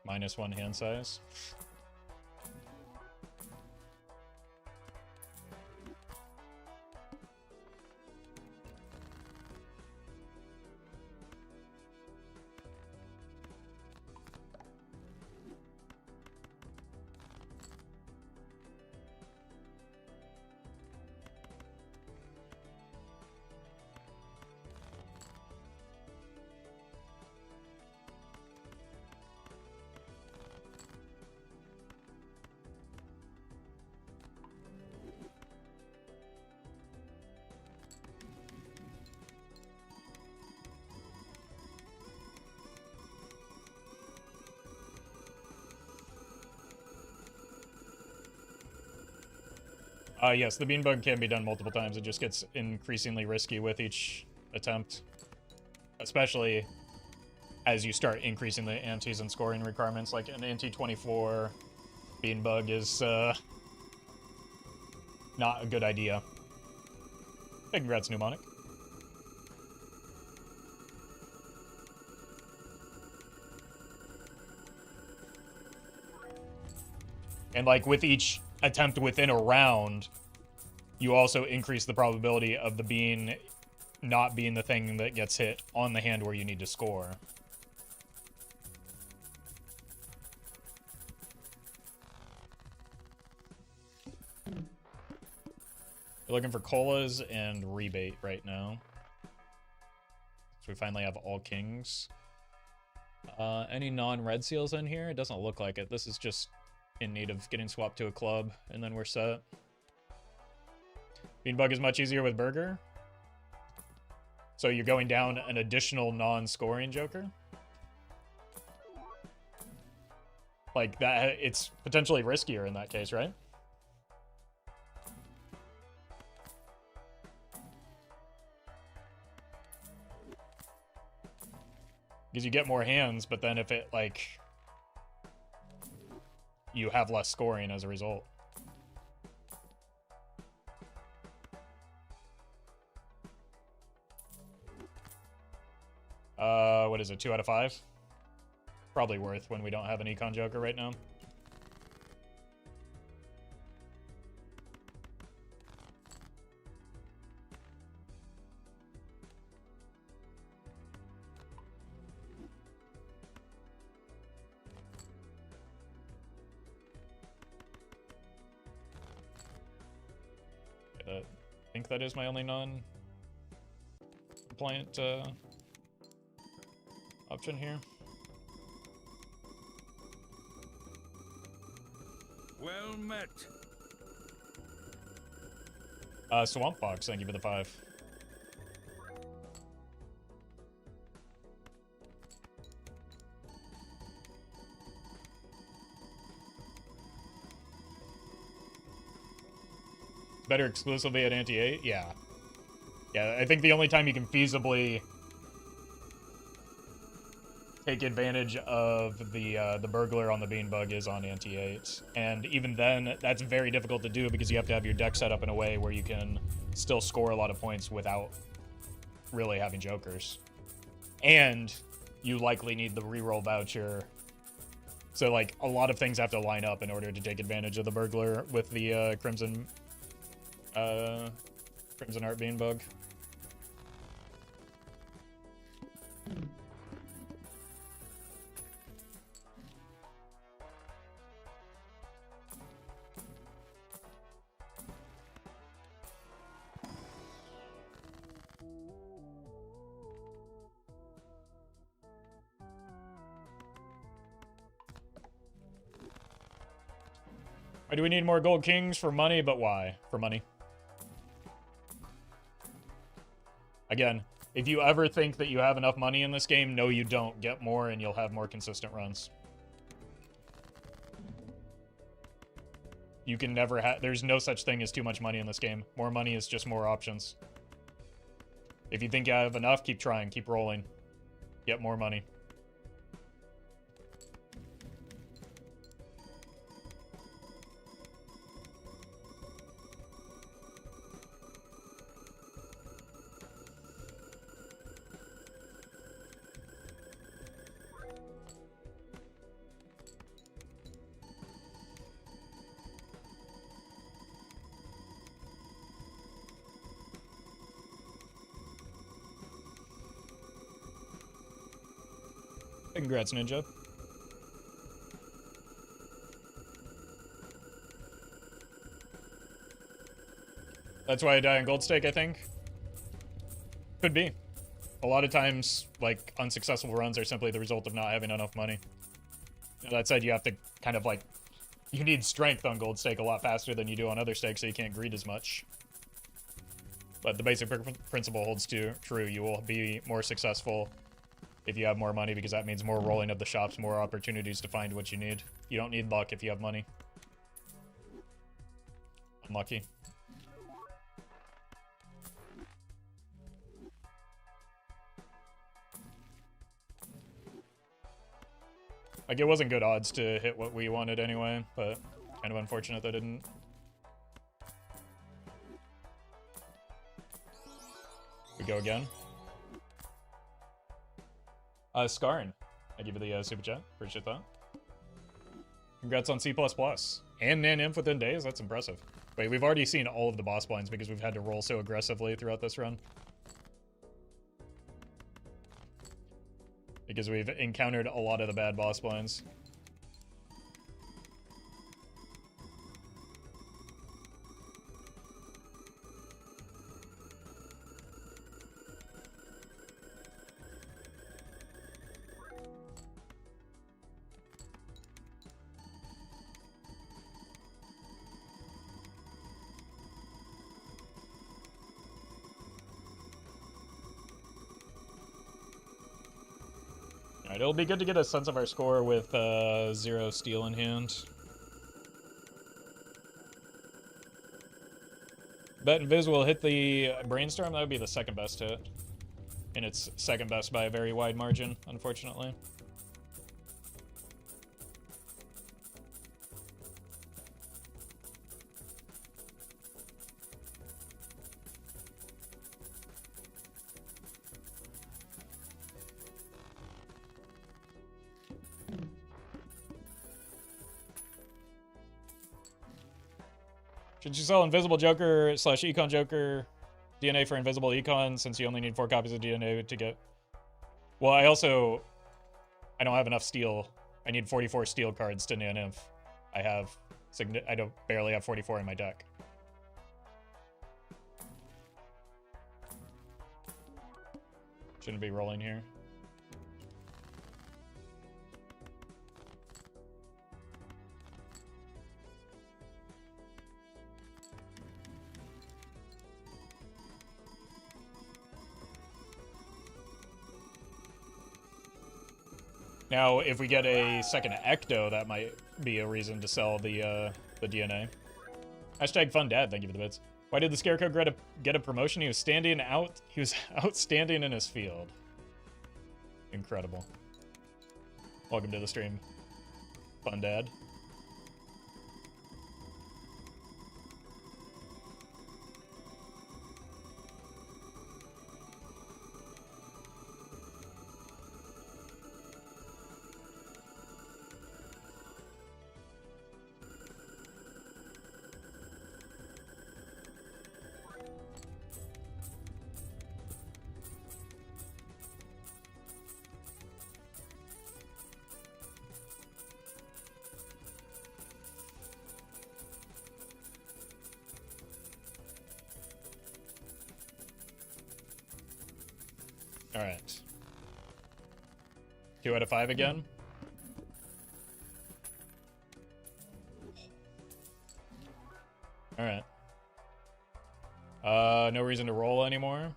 [SPEAKER 1] -1 hand size. Yes, the beanbug can be done multiple times. It just gets increasingly risky with each attempt. Especially as you start increasing the antes and scoring requirements. Like an ante 24 beanbug is not a good idea. Hey, congrats, Mnemonic. And like with each attempt within a round, you also increase the probability of the bean not being the thing that gets hit on the hand where you need to score. We're looking for colas and rebate right now. So we finally have all kings. Any non-red seals in here? It doesn't look like it. This is just in need of getting swapped to a club, and then we're set. Beanbug is much easier with burger. So you're going down an additional non-scoring joker? Like, that, it's potentially riskier in that case, right? Because you get more hands, but then if it, like... you have less scoring as a result. What is it, 2 out of 5? Probably worth when we don't have an econ joker right now. I think that is my only non-compliant option here.
[SPEAKER 2] Well met.
[SPEAKER 1] Swamp Fox, thank you for the 5. Better exclusively at anti-8? Yeah. Yeah, I think the only time you can feasibly take advantage of the burglar on the beanbug is on anti-8. And even then, that's very difficult to do because you have to have your deck set up in a way where you can still score a lot of points without really having jokers. And you likely need the reroll voucher. So, like, a lot of things have to line up in order to take advantage of the burglar with the Crimson Heart beanbug. Why do we need more gold kings? For money, but why? For money. Again, if you ever think that you have enough money in this game, no you don't. Get more and you'll have more consistent runs. You can never have... There's no such thing as too much money in this game. More money is just more options. If you think you have enough, keep trying. Keep rolling. Get more money. Congrats, Ninja. That's why I die on gold stake, I think. Could be. A lot of times, like, unsuccessful runs are simply the result of not having enough money. That said, you have to kind of, like, you need strength on gold stake a lot faster than you do on other stakes, so you can't greed as much. But the basic principle holds true. You will be more successful if you have more money, because that means more rolling of the shops, more opportunities to find what you need. You don't need luck if you have money. Unlucky. Like, it wasn't good odds to hit what we wanted anyway, but kind of unfortunate that didn't. We go again. Skarn, I give you the super chat. Appreciate that. Congrats on C++. And Nan-Inf within days? That's impressive. Wait, we've already seen all of the boss blinds because we've had to roll so aggressively throughout this run. Because we've encountered a lot of the bad boss blinds. Alright, it'll be good to get a sense of our score with 0 steel in hand. Bet Invis will hit the Brainstorm. That would be the second best hit. And it's second best by a very wide margin, unfortunately. Should you sell Invisible Joker / Econ Joker DNA for Invisible Econ since you only need 4 copies of DNA to get... Well, I don't have enough steel. I need 44 steel cards to Naninf. I barely have 44 in my deck. Shouldn't be rolling here. Now, if we get a second Ecto, that might be a reason to sell the DNA. Hashtag fun dad, thank you for the bits. Why did the Scarecrow get a promotion? He was outstanding in his field. Incredible. Welcome to the stream, fun dad. All right. 2 out of 5 again. All right. No reason to roll anymore.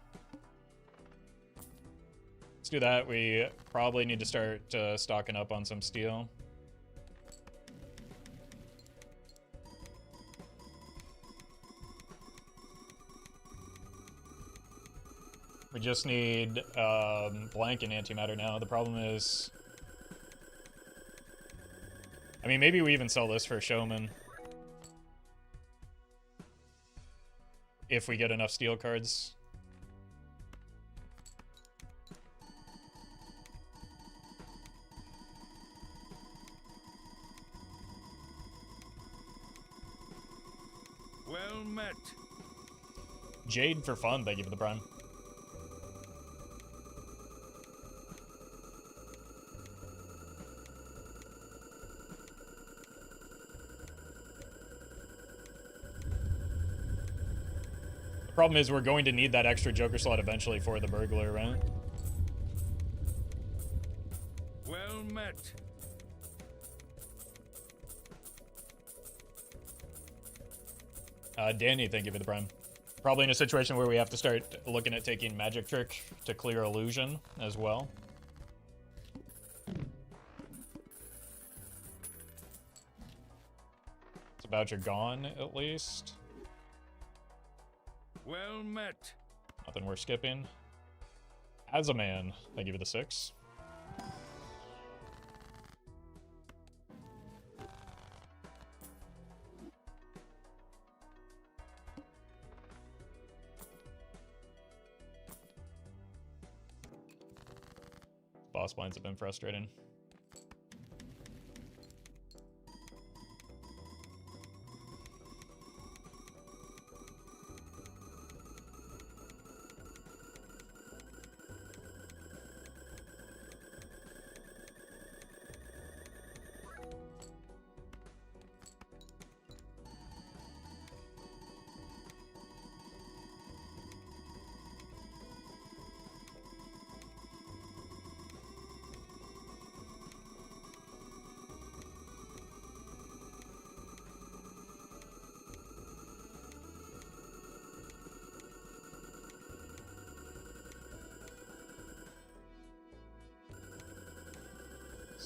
[SPEAKER 1] Let's do that. We probably need to start stocking up on some steel. We just need blank and antimatter now. The problem is... I mean, maybe we even sell this for Showman. If we get enough steel cards.
[SPEAKER 2] Well met.
[SPEAKER 1] Jade for fun, thank you for the prime. Problem is we're going to need that extra Joker slot eventually for the burglar, right?
[SPEAKER 2] Well met.
[SPEAKER 1] Danny, thank you for the prime. Probably in a situation where we have to start looking at taking Magic Trick to clear Illusion as well. It's about you're gone, at least.
[SPEAKER 2] Well met.
[SPEAKER 1] Nothing worth skipping. As a man, thank you for the 6. Boss blinds have been frustrating.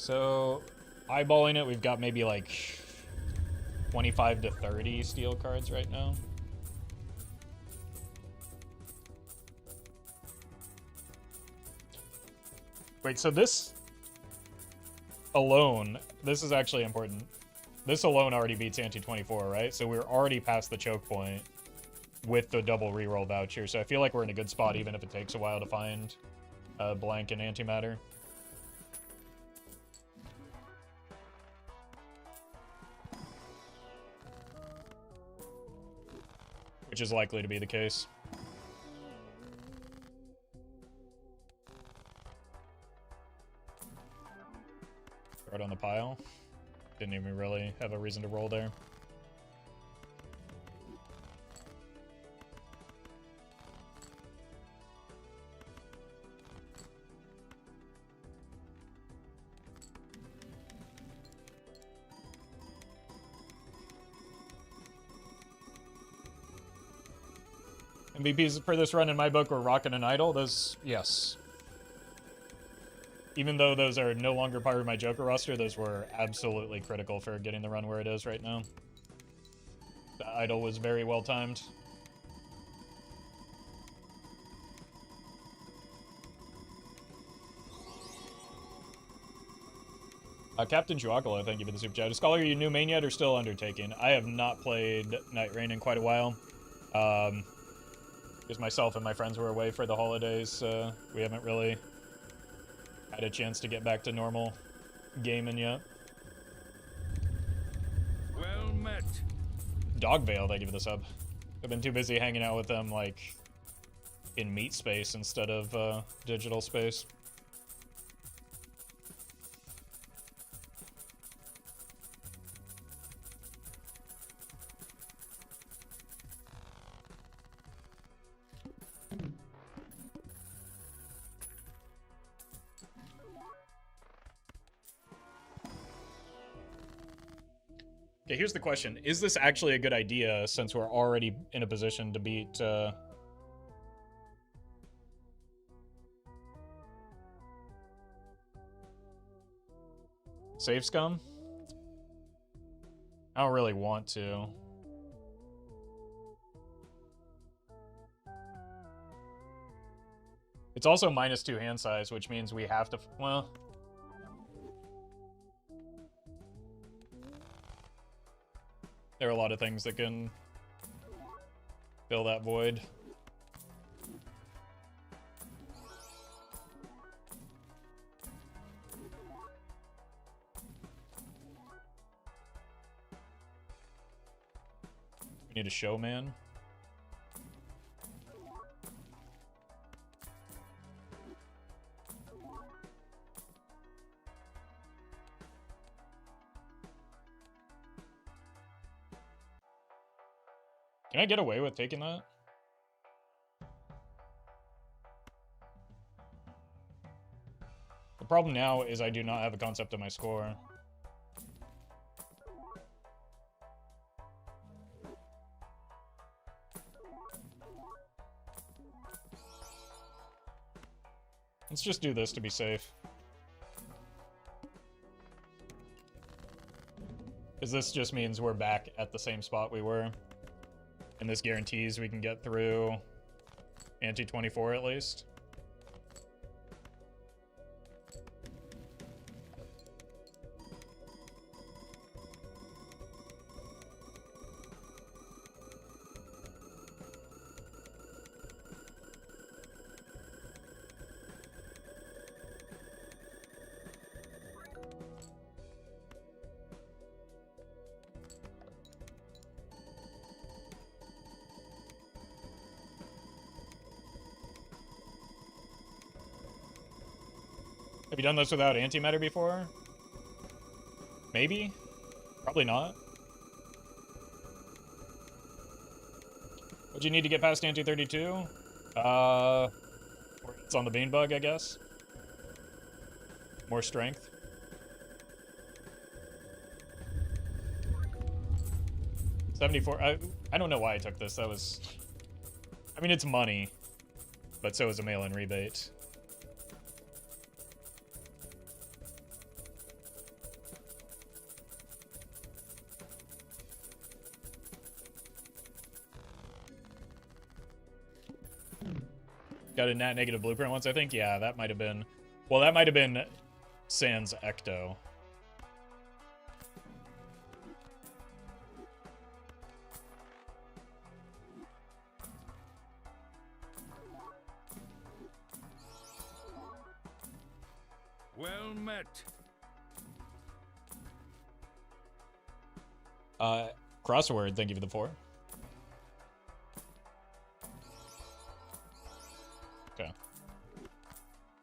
[SPEAKER 1] So, eyeballing it, we've got maybe like 25 to 30 steel cards right now. Wait, so this alone, this is actually important. This alone already beats Anti-24, right? So we're already past the choke point with the double reroll voucher. So I feel like we're in a good spot even if it takes a while to find blank and Antimatter. Which is likely to be the case. Right on the pile. Didn't even really have a reason to roll there. MVPs for this run in my book were Rocket and Idol. Those, yes. Even though those are no longer part of my Joker roster, those were absolutely critical for getting the run where it is right now. The Idol was very well timed. Captain Chuakala, thank you for the super chat. Scholar, are you new main yet or still undertaking? I have not played Night Rain in quite a while. Because myself and my friends were away for the holidays, we haven't really had a chance to get back to normal gaming yet.
[SPEAKER 2] Well met.
[SPEAKER 1] Dogvale, thank you for the sub. I've been too busy hanging out with them, like, in meat space instead of digital space. Okay, here's the question. Is this actually a good idea since we're already in a position to beat, Save Scum? I don't really want to. It's also -2 hand size, which means we have to, well... There are a lot of things that can fill that void. We need a showman. Can I get away with taking that? The problem now is I do not have a concept of my score. Let's just do this to be safe. Because this just means we're back at the same spot we were. And this guarantees we can get through Anti-24 at least. Have you done this without Antimatter before? Maybe? Probably not. What'd you need to get past Anti-32? It's on the bean bug, I guess. More strength. $74. I don't know why I took this. That was... I mean, it's money. But so is a mail-in rebate. got a nat negative blueprint once, I think. Yeah, that might have been... Well, that might have been Sans Ecto.
[SPEAKER 2] Well met.
[SPEAKER 1] Crossword, thank you for the 4. Okay.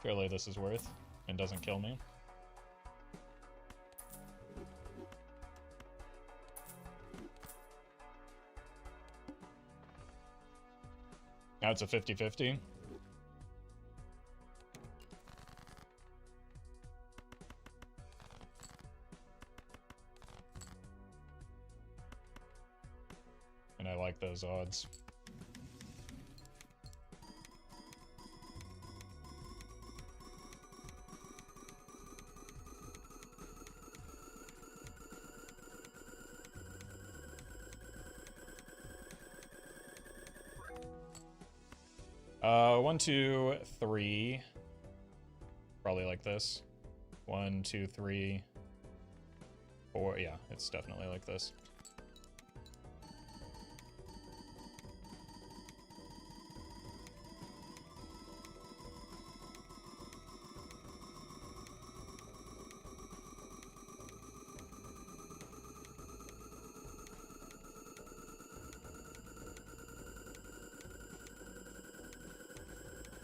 [SPEAKER 1] Surely this is worth and doesn't kill me. Now it's a 50-50. And I like those odds. One, two, three. Probably like this. 1, 2, 3, 4. Yeah, it's definitely like this.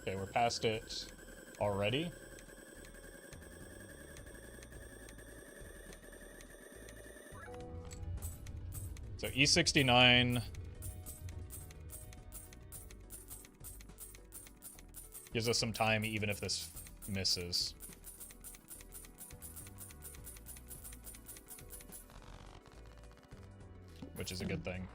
[SPEAKER 1] Okay, we're past it already. So E69 gives us some time even if this misses. Which is a good thing.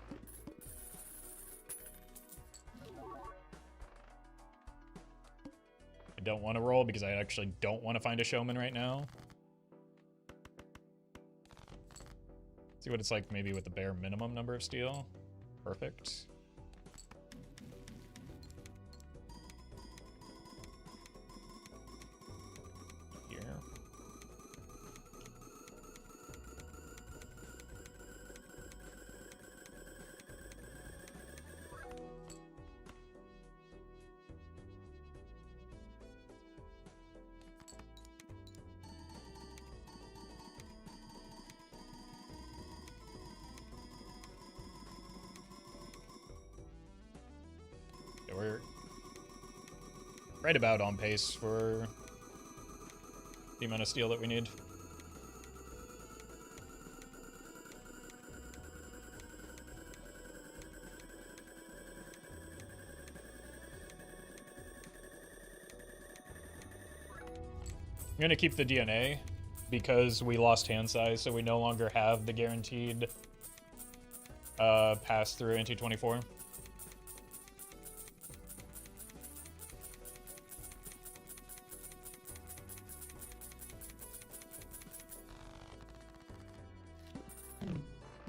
[SPEAKER 1] I don't want to roll because I actually don't want to find a showman right now. See what it's like maybe with the bare minimum number of steel. Perfect. Here. We're right about on pace for the amount of steel that we need. I'm going to keep the DNA because we lost hand size, so we no longer have the guaranteed pass through Anti-24.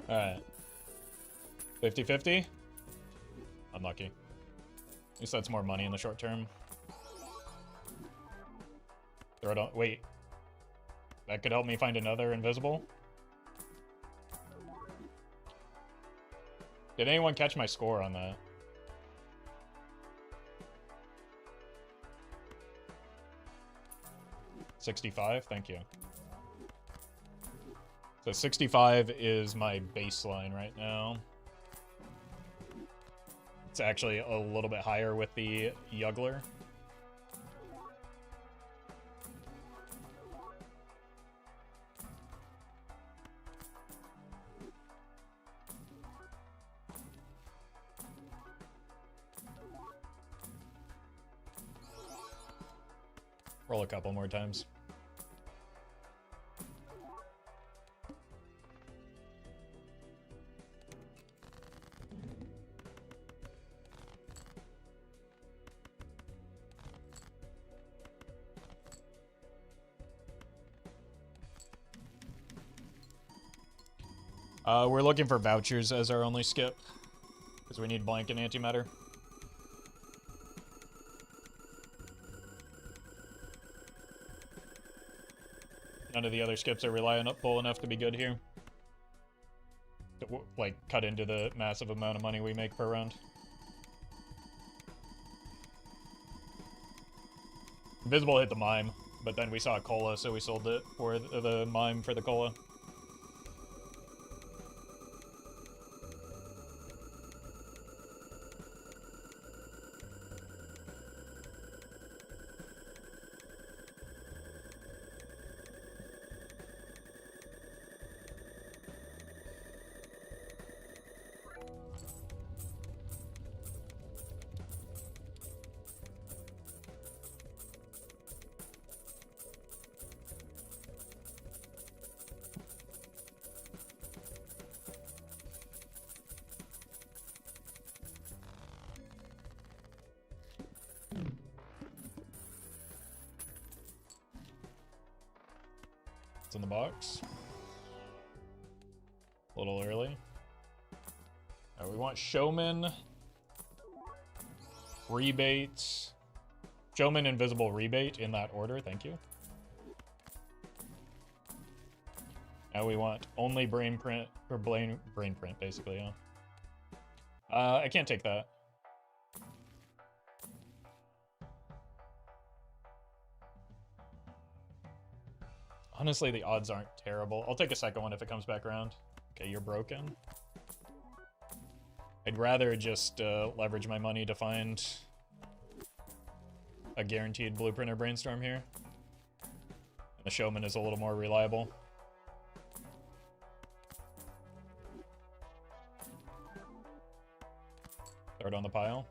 [SPEAKER 1] Alright. 50-50? Unlucky. At least that's more money in the short term. Throw it on. Wait. That could help me find another invisible? Did anyone catch my score on that? $65? Thank you. So 65 is my baseline right now. It's actually a little bit higher with the Juggler. Roll a couple more times. We're looking for vouchers as our only skip, because we need blank and antimatter. None of the other skips are reliable enough to be good here. To, like, cut into the massive amount of money we make per round. Invisible hit the mime, but then we saw a cola, so we sold it for the mime for the cola. In the box. A little early. We want Showman, Rebate, Showman, Invisible, Rebate in that order, thank you. Now we want only Brain Print, or Brain Print, basically, yeah. I can't take that. Honestly, the odds aren't terrible. I'll take a second one if it comes back around. Okay, you're broken. I'd rather just leverage my money to find a guaranteed blueprint or brainstorm here. And the Showman is a little more reliable. Third on the pile.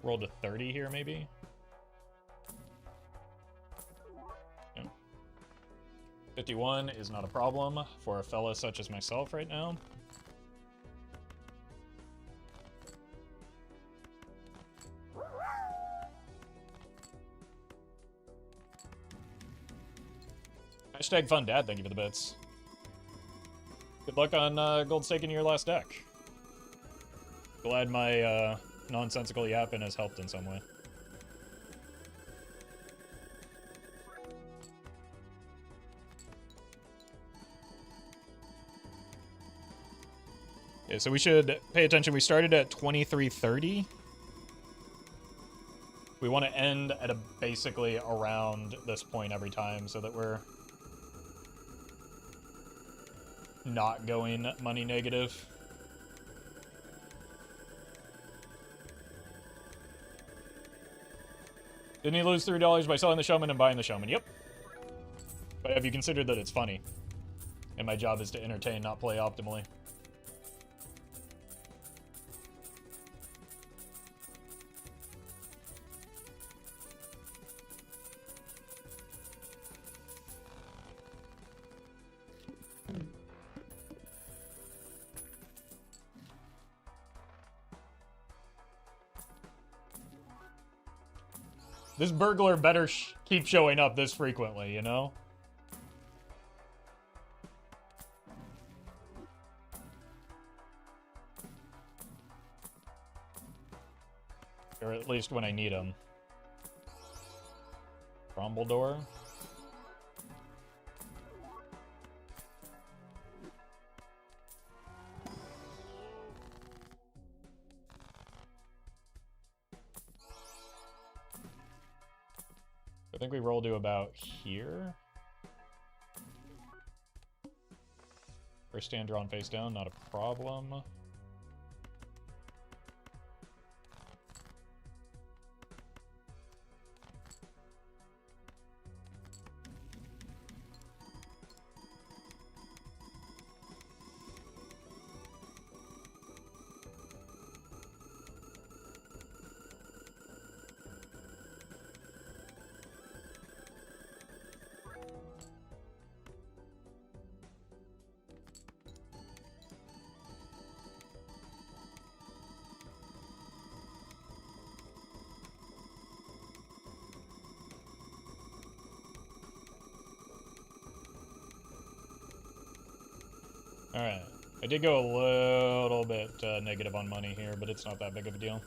[SPEAKER 1] Roll to 30 here, maybe? Yeah. 51 is not a problem for a fella such as myself right now. Hashtag fun dad, thank you for the bits. Good luck on gold staking your last deck. Glad my nonsensical yapping has helped in some way. Okay, so we should pay attention. We started at 2330. We want to end at basically around this point every time so that we're not going money negative. Didn't he lose $3 by selling the Showman and buying the Showman? Yep. But have you considered that it's funny? And my job is to entertain, not play optimally. This burglar better keep showing up this frequently, you know? Or at least when I need him. Rumbledore. I think we roll to about here. First stand drawn face down, not a problem. Alright, I did go a little bit negative on money here, but it's not that big of a deal.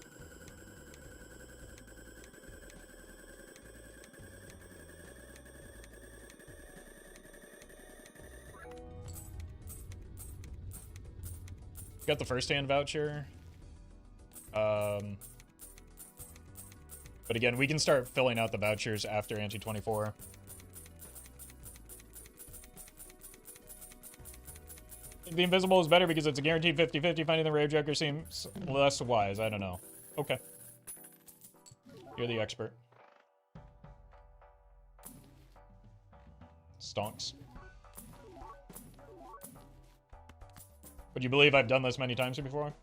[SPEAKER 1] Got the first-hand voucher. But again, we can start filling out the vouchers after Anti-24. The invisible is better because it's a guaranteed 50-50. Finding the rare joker seems less wise. I don't know. Okay. You're the expert. Stonks. Would you believe I've done this many times before?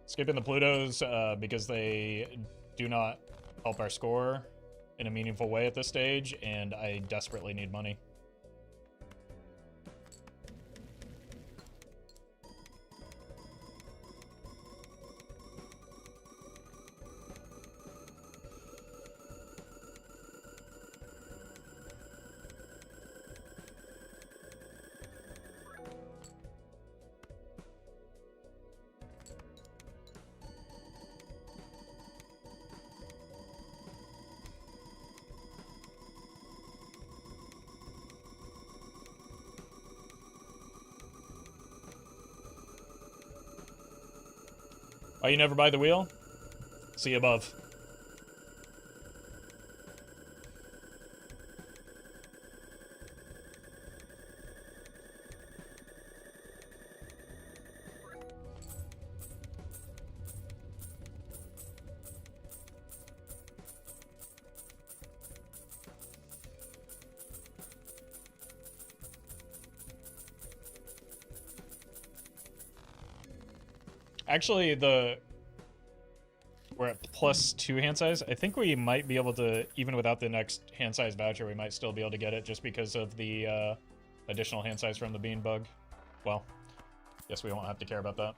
[SPEAKER 1] Skipping the Plutos because they do not help our score in a meaningful way at this stage, and I desperately need money. Oh, you never buy the wheel? See above. Actually, we're at +2 hand size. I think we might be able to, even without the next hand size voucher, we might still be able to get it just because of the additional hand size from the bean bug. Well, guess we won't have to care about that.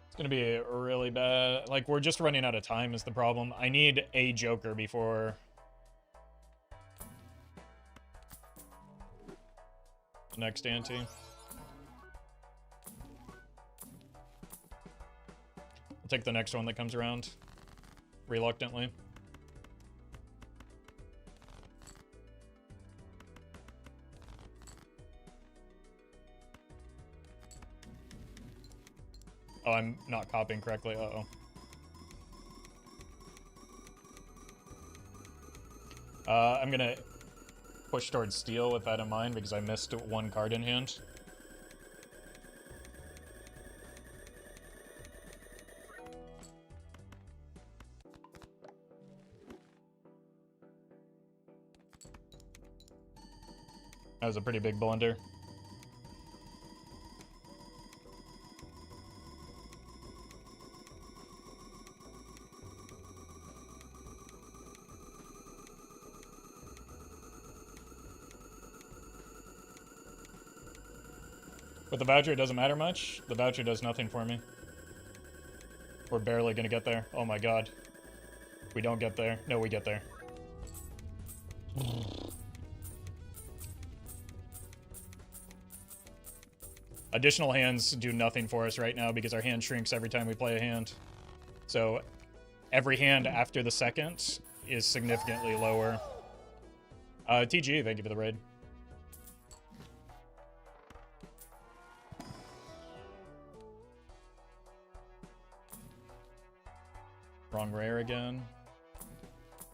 [SPEAKER 1] It's gonna be really bad. Like, we're just running out of time is the problem. I need a joker before the next ante. I'll take the next one that comes around, reluctantly. Oh, I'm not copying correctly. Uh-oh. I'm gonna push towards steel with that in mind because I missed one card in hand. That was a pretty big blunder. With the voucher, it doesn't matter much. The voucher does nothing for me. We're barely gonna get there. Oh my god. We don't get there. No, we get there. Additional hands do nothing for us right now because our hand shrinks every time we play a hand. So every hand after the second is significantly lower. TG, thank you for the raid. Wrong rare again.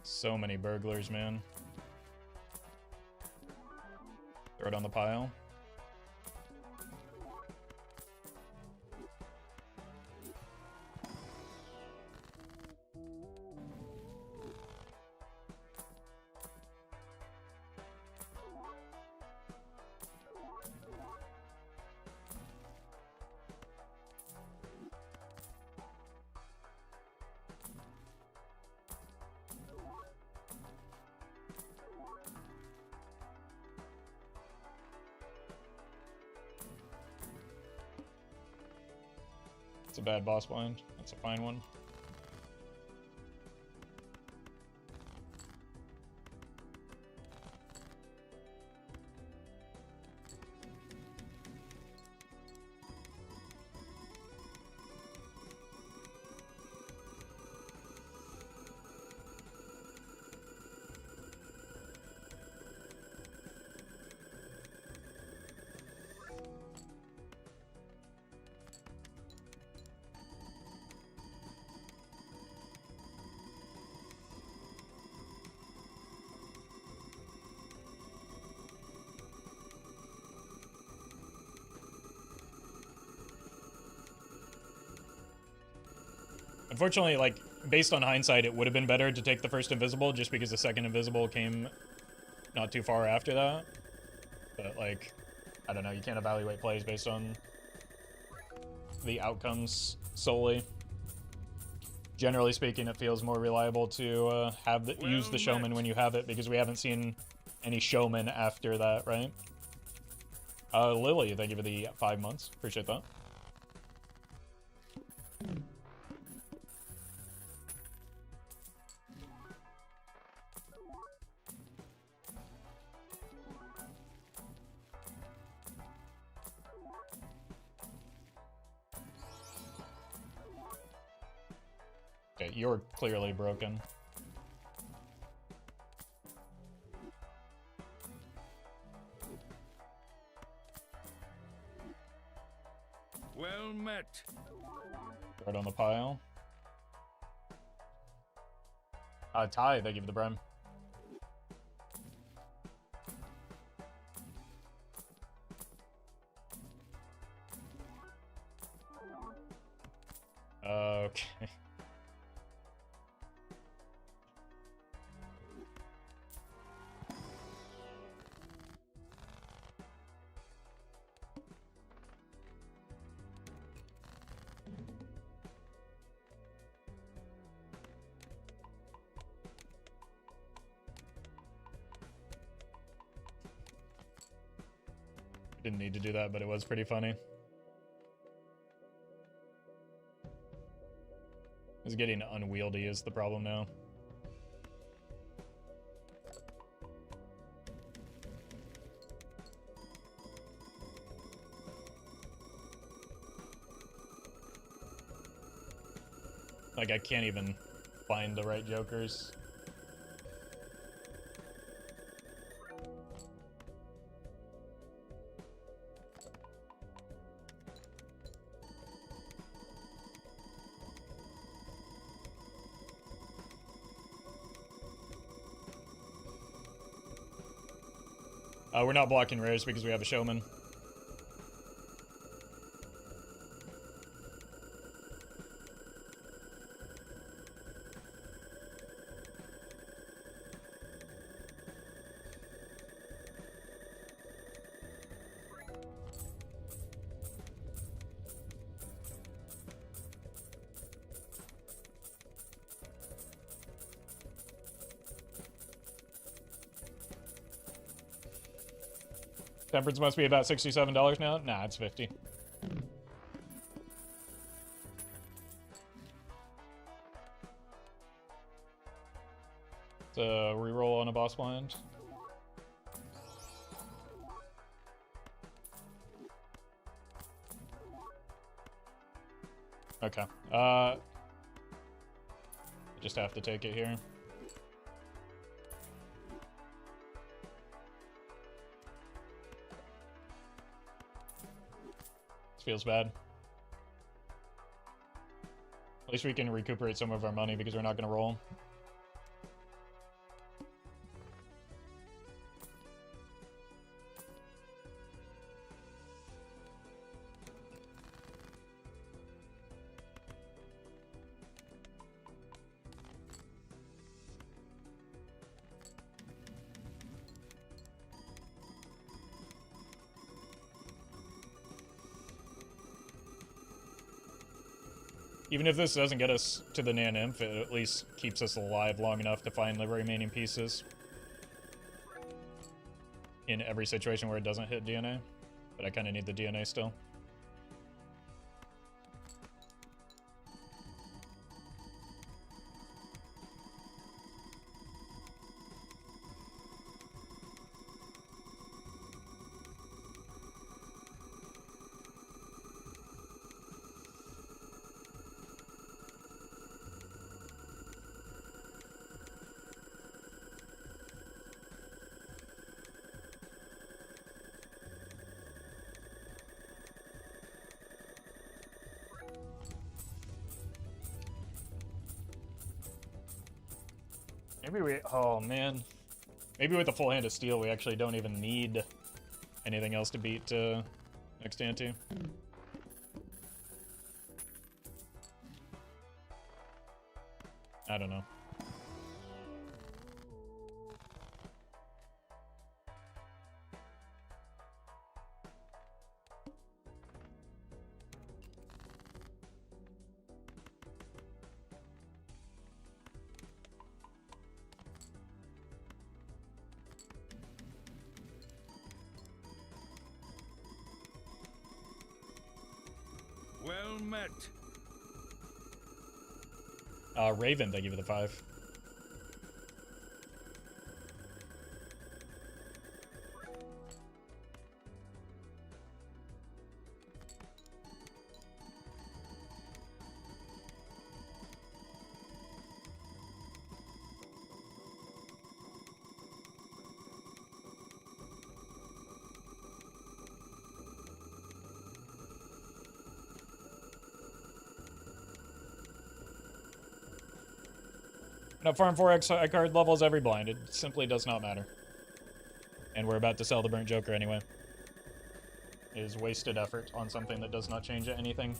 [SPEAKER 1] So many burglars, man. Throw it on the pile. It's a bad boss blind. That's a fine one. Unfortunately, like, based on hindsight, it would have been better to take the first invisible just because the second invisible came not too far after that. But, like, I don't know, you can't evaluate plays based on the outcomes solely. Generally speaking, it feels more reliable to use the showman when you have it because we haven't seen any showman after that, right? Lily, thank you for the 5 months. Appreciate that. Okay, you're clearly broken.
[SPEAKER 2] Well met.
[SPEAKER 1] Right on the pile. Ty, thank you for the Brim. Okay. Didn't need to do that, but it was pretty funny. It's getting unwieldy is the problem now. Like, I can't even find the right jokers. We're not blocking rares because we have a showman. Temperance must be about $67 now? Nah, it's 50. It's a reroll on a boss blind. Okay. I just have to take it here. This feels bad. At least we can recuperate some of our money because we're not going to roll. Even if this doesn't get us to the Nan Inf, it at least keeps us alive long enough to find the remaining pieces in every situation where it doesn't hit DNA. But I kind of need the DNA still. Maybe we... Oh, man. Maybe with a full hand of steel, we actually don't even need anything else to beat next ante. I don't know.
[SPEAKER 2] Well met.
[SPEAKER 1] Raven, thank you for the 5. Up farm 4x high card levels every blind. It simply does not matter. And we're about to sell the Burnt Joker anyway. It is wasted effort on something that does not change anything.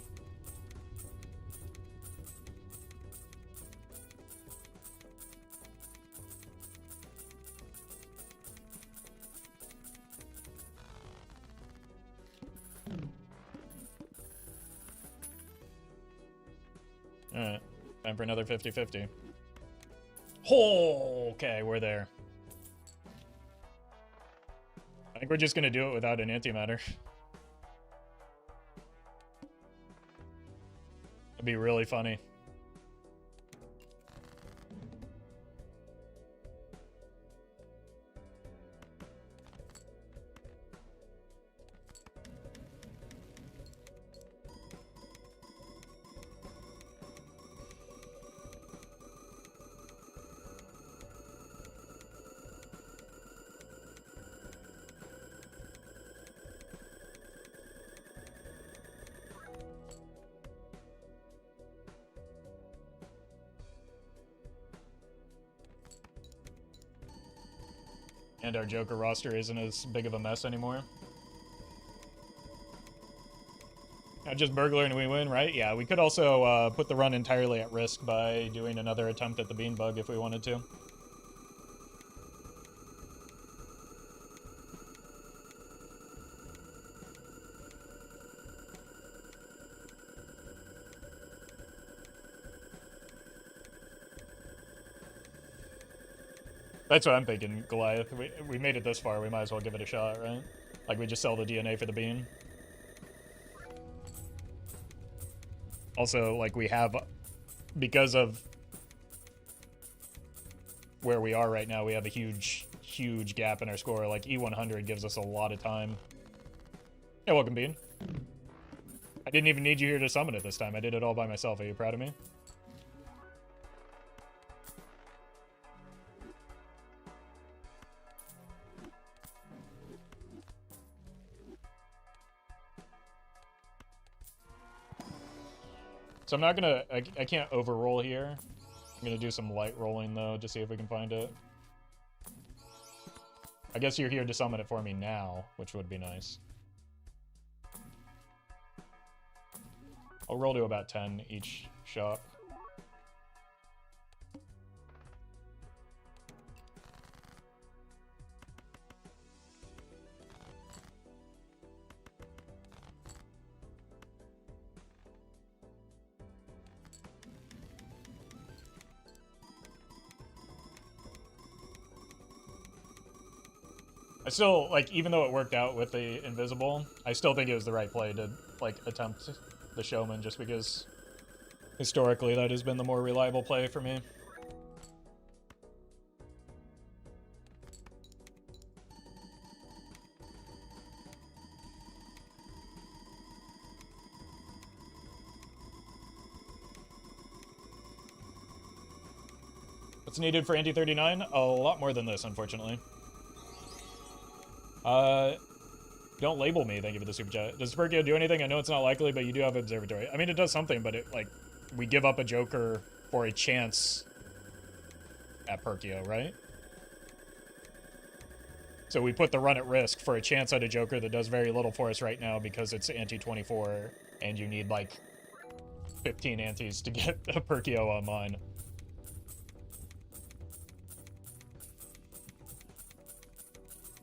[SPEAKER 1] Alright. Time for another 50-50. Oh, okay, we're there. I think we're just gonna do it without an antimatter. It'd be really funny. And our Joker roster isn't as big of a mess anymore. Not just burglar and we win, right? Yeah, we could also put the run entirely at risk by doing another attempt at the bean bug if we wanted to. That's what I'm thinking, Goliath. We made it this far, we might as well give it a shot, right? Like, we just sell the DNA for the bean. Also, like, we have... Because of where we are right now, we have a huge, huge gap in our score. Like, E100 gives us a lot of time. Hey, welcome, Bean. I didn't even need you here to summon it this time. I did it all by myself. Are you proud of me? So I'm not gonna, I can't overroll here. I'm gonna do some light rolling though, to see if we can find it. I guess you're here to summon it for me now, which would be nice. I'll roll to about 10 each shot. I still, like, even though it worked out with the invisible, I still think it was the right play to, like, attempt the showman, just because historically that has been the more reliable play for me. What's needed for Anti-39? A lot more than this, unfortunately. Don't label me, thank you for the super chat. Does Sperkio do anything? I know it's not likely, but you do have Observatory. I mean, it does something, but it, like, we give up a Joker for a chance at Perkio, right? So we put the run at risk for a chance at a Joker that does very little for us right now because it's anti-24, and you need, like, 15 antis to get a Perkio online.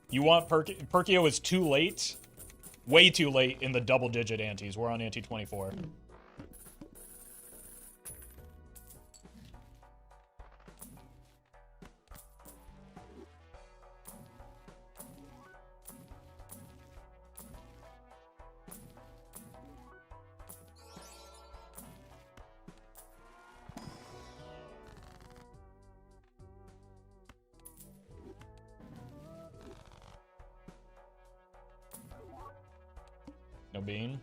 [SPEAKER 1] You want Perkio is too late, way too late in the double-digit antis. We're on anti-24. No bean.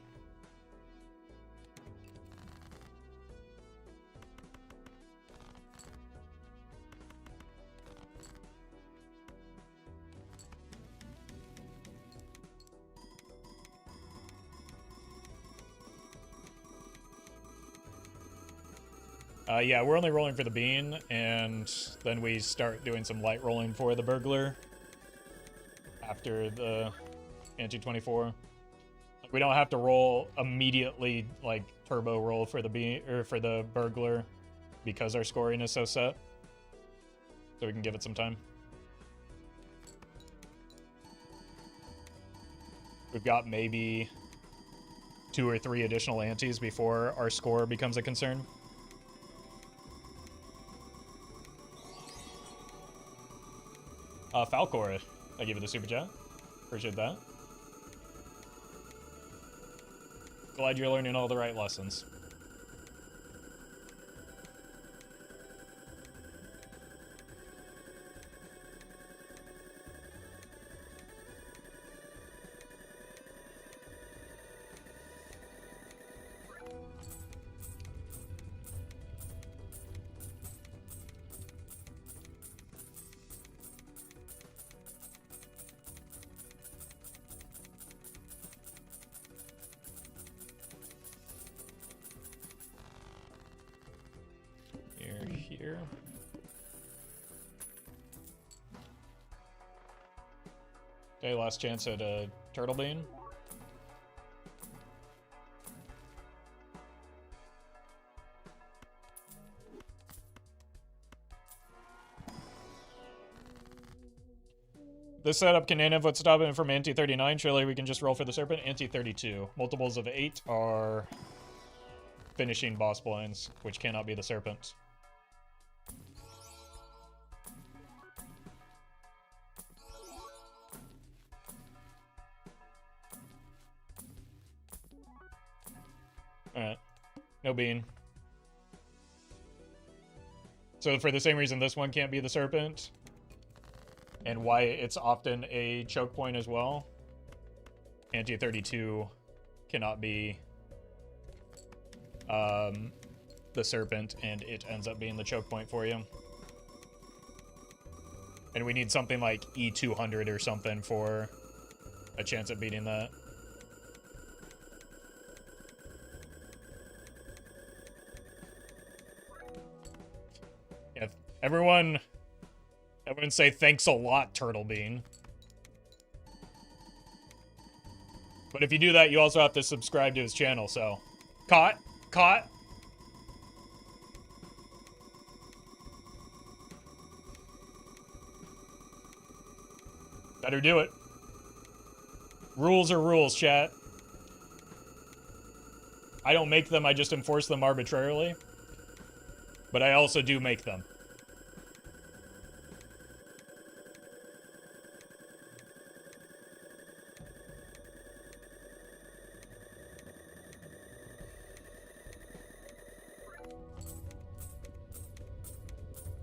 [SPEAKER 1] Yeah, we're only rolling for the bean, and then we start doing some light rolling for the burglar after the anti-24. We don't have to roll immediately, like, turbo roll for the bean or for the burglar because our scoring is so set. So we can give it some time. We've got maybe 2 or 3 additional antis before our score becomes a concern. Falcor, I give you the super chat. Appreciate that. Glad you're learning all the right lessons. Here. Okay, last chance at a turtle bean. This setup can end what's stopping it from anti-39. Surely we can just roll for the serpent. Anti-32. Multiples of 8 are finishing boss blinds, which cannot be the serpent. Alright. No bean. So for the same reason this one can't be the serpent, and why it's often a choke point as well, Anti-32 cannot be the serpent, and it ends up being the choke point for you. And we need something like E200 or something for a chance at beating that. Yeah, everyone say thanks a lot, Turtle Bean. But if you do that, you also have to subscribe to his channel, so... Caught! Better do it. Rules are rules, chat. I don't make them, I just enforce them arbitrarily. But I also do make them.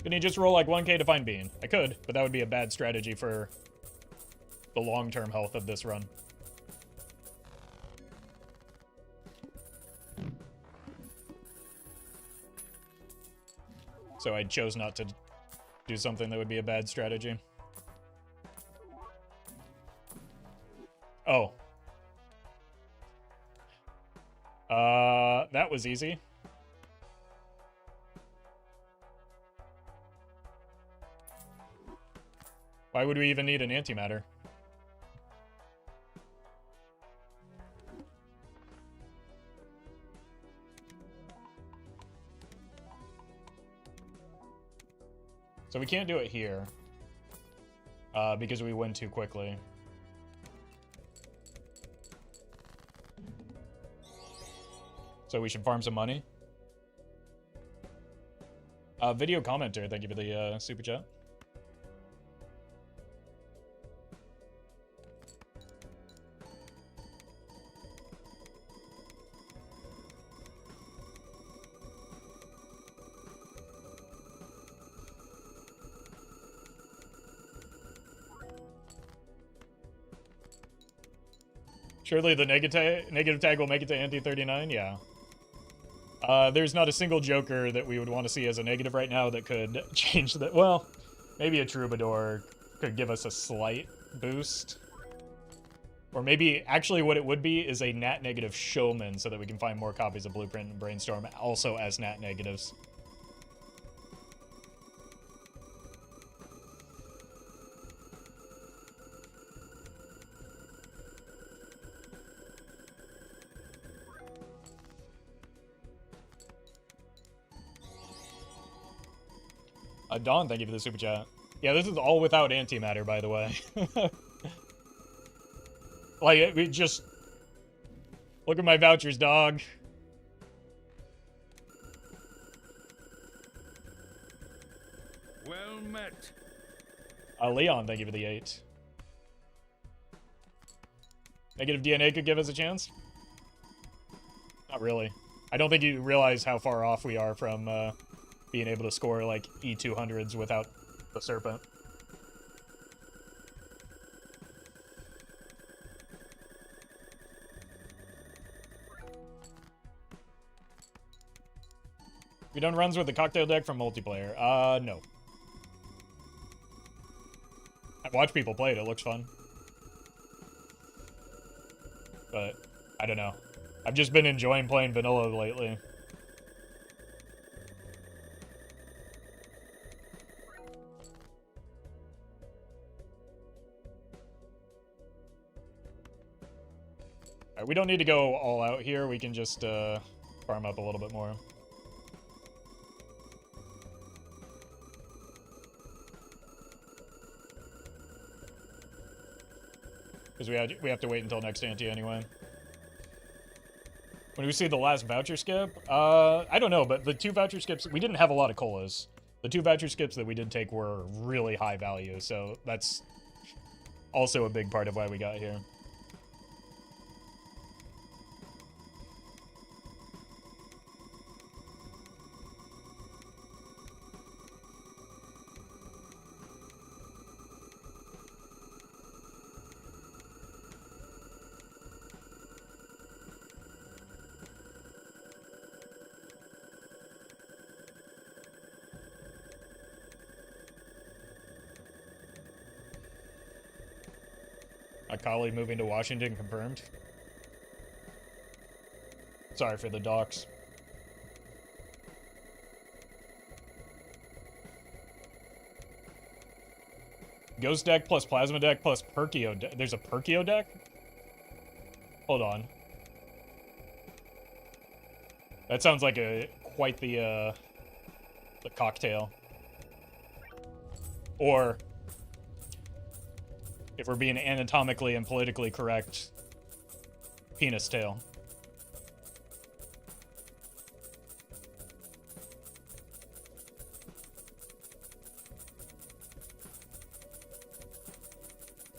[SPEAKER 1] Can you just roll like 1k to find Bean? I could, but that would be a bad strategy for the long-term health of this run. So I chose not to do something that would be a bad strategy. Oh. That was easy. Why would we even need an antimatter? So we can't do it here. Because we win too quickly. So we should farm some money. Video commenter, thank you for the super chat. Surely the negative tag will make it to Anti-39? Yeah. There's not a single Joker that we would want to see as a negative right now that could change that. Well, maybe a Troubadour could give us a slight boost. Or maybe, actually what it would be is a nat negative Showman so that we can find more copies of Blueprint and Brainstorm also as nat negatives. Dawn, thank you for the super chat. Yeah, this is all without antimatter, by the way. Like, we just... Look at my vouchers, dog.
[SPEAKER 2] Well met.
[SPEAKER 1] Leon, thank you for the 8. Negative DNA could give us a chance? Not really. I don't think you realize how far off we are from, being able to score like E200s without the serpent. Have you done runs with the cocktail deck from multiplayer? No. I've watched people play it, it looks fun. But, I don't know. I've just been enjoying playing vanilla lately. We don't need to go all out here. We can just farm up a little bit more. Because we have to wait until next ante anyway. When we see the last voucher skip, I don't know, but the 2 voucher skips, we didn't have a lot of colas. The 2 voucher skips that we did take were really high value, so that's also a big part of why we got here. My colleague moving to Washington confirmed. Sorry for the docs. Ghost deck plus Plasma deck plus Perkio deck. There's a Perkio deck? Hold on. That sounds like quite the cocktail. Or, if we're being anatomically and politically correct, penis tail.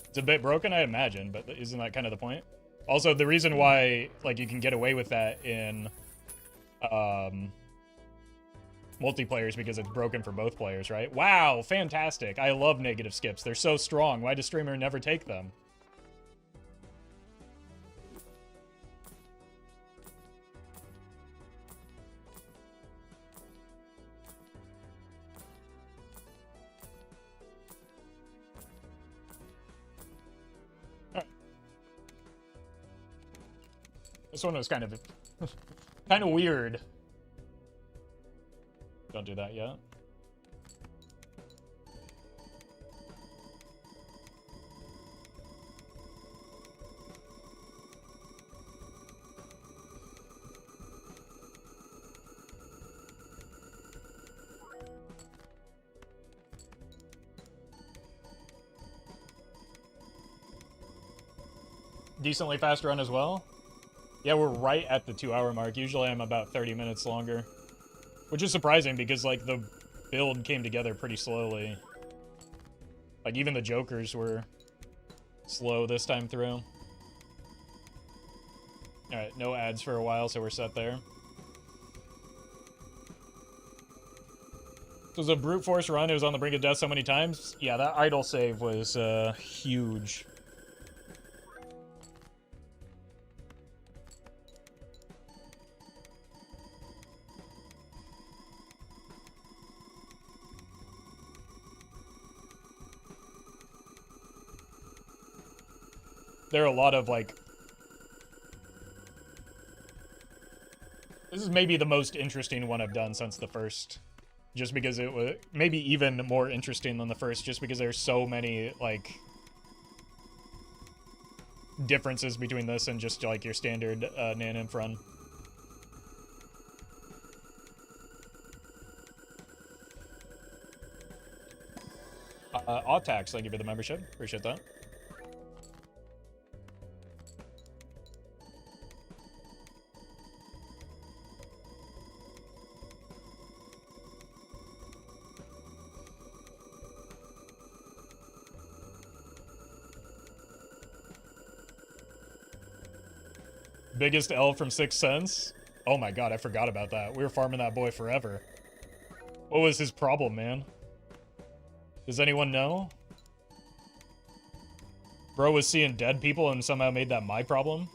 [SPEAKER 1] It's a bit broken, I imagine, but isn't that kind of the point? Also, the reason why, like, you can get away with that in multiplayer is because it's broken for both players, right? Wow, fantastic. I love negative skips. They're so strong. Why does streamer never take them? This one was kind of weird. Don't do that yet. Decently fast run as well. Yeah, we're right at the 2-hour mark. Usually I'm about 30 minutes longer. Which is surprising because, like, the build came together pretty slowly. Like, even the jokers were slow this time through. Alright, no ads for a while, so we're set there. So it was a brute force run. It was on the brink of death so many times. Yeah, that idle save was huge. There are a lot of, like... This is maybe the most interesting one I've done since the first. Just because it was... Maybe even more interesting than the first, just because there's so many, like... differences between this and just, like, your standard Naninf run. Autax, thank you for the membership. Appreciate that. Biggest L from 6 cents? Oh my god, I forgot about that. We were farming that boy forever. What was his problem, man? Does anyone know? Bro was seeing dead people and somehow made that my problem?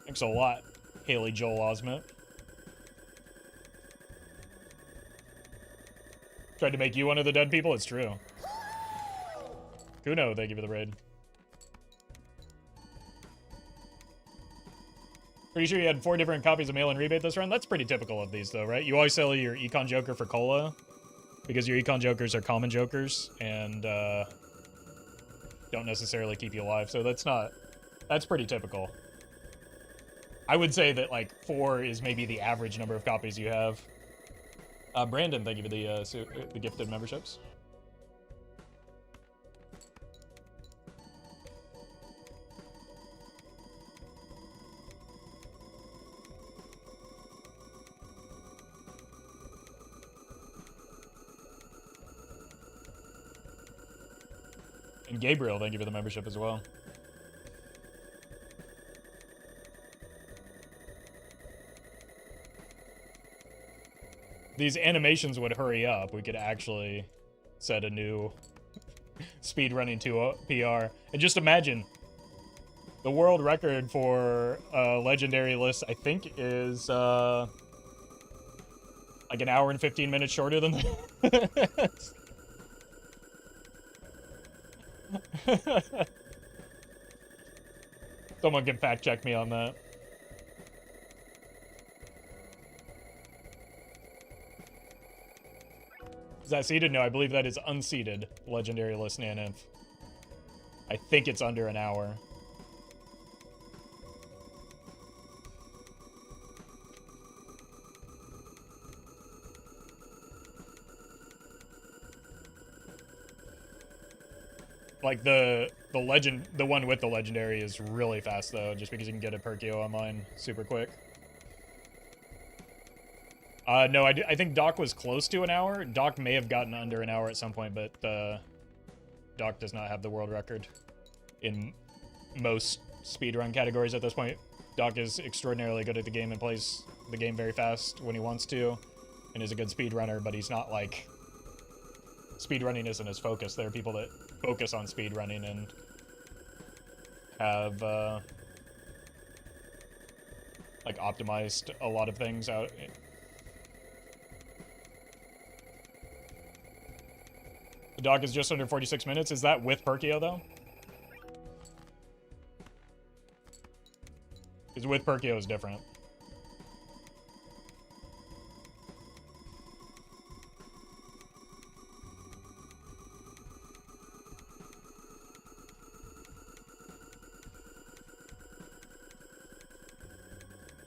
[SPEAKER 1] Thanks a lot, Haley Joel Osment. Tried to make you one of the dead people? It's true. Kuno, thank you for the raid. Pretty sure you had 4 different copies of mail-in rebate this run? That's pretty typical of these, though, right? You always sell your Econ Joker for Cola, because your Econ Jokers are common Jokers, and don't necessarily keep you alive, so that's pretty typical. I would say that, like, 4 is maybe the average number of copies you have. Brandon, thank you for the gifted memberships. And Gabriel, thank you for the membership as well. These animations would hurry up. We could actually set a new speedrunning to PR. And just imagine, the world record for a legendary list, I think, is like Like an hour and 15 minutes shorter than this. Someone can fact check me on that. Is that seeded? No, I believe that is unseeded. Legendary list Nanimp. I think it's under an hour. Like the one with the legendary is really fast though, just because you can get a Perkio online super quick. No, I think Doc was close to an hour. Doc may have gotten under an hour at some point, but Doc does not have the world record in most speedrun categories at this point. Doc is extraordinarily good at the game and plays the game very fast when he wants to, and is a good speedrunner, but he's not like... Speedrunning isn't his focus. There are people that focus on speedrunning and have, like, optimized a lot of things out. The Doc is just under 46 minutes. Is that with Perkio, though? Because with Perkio is different.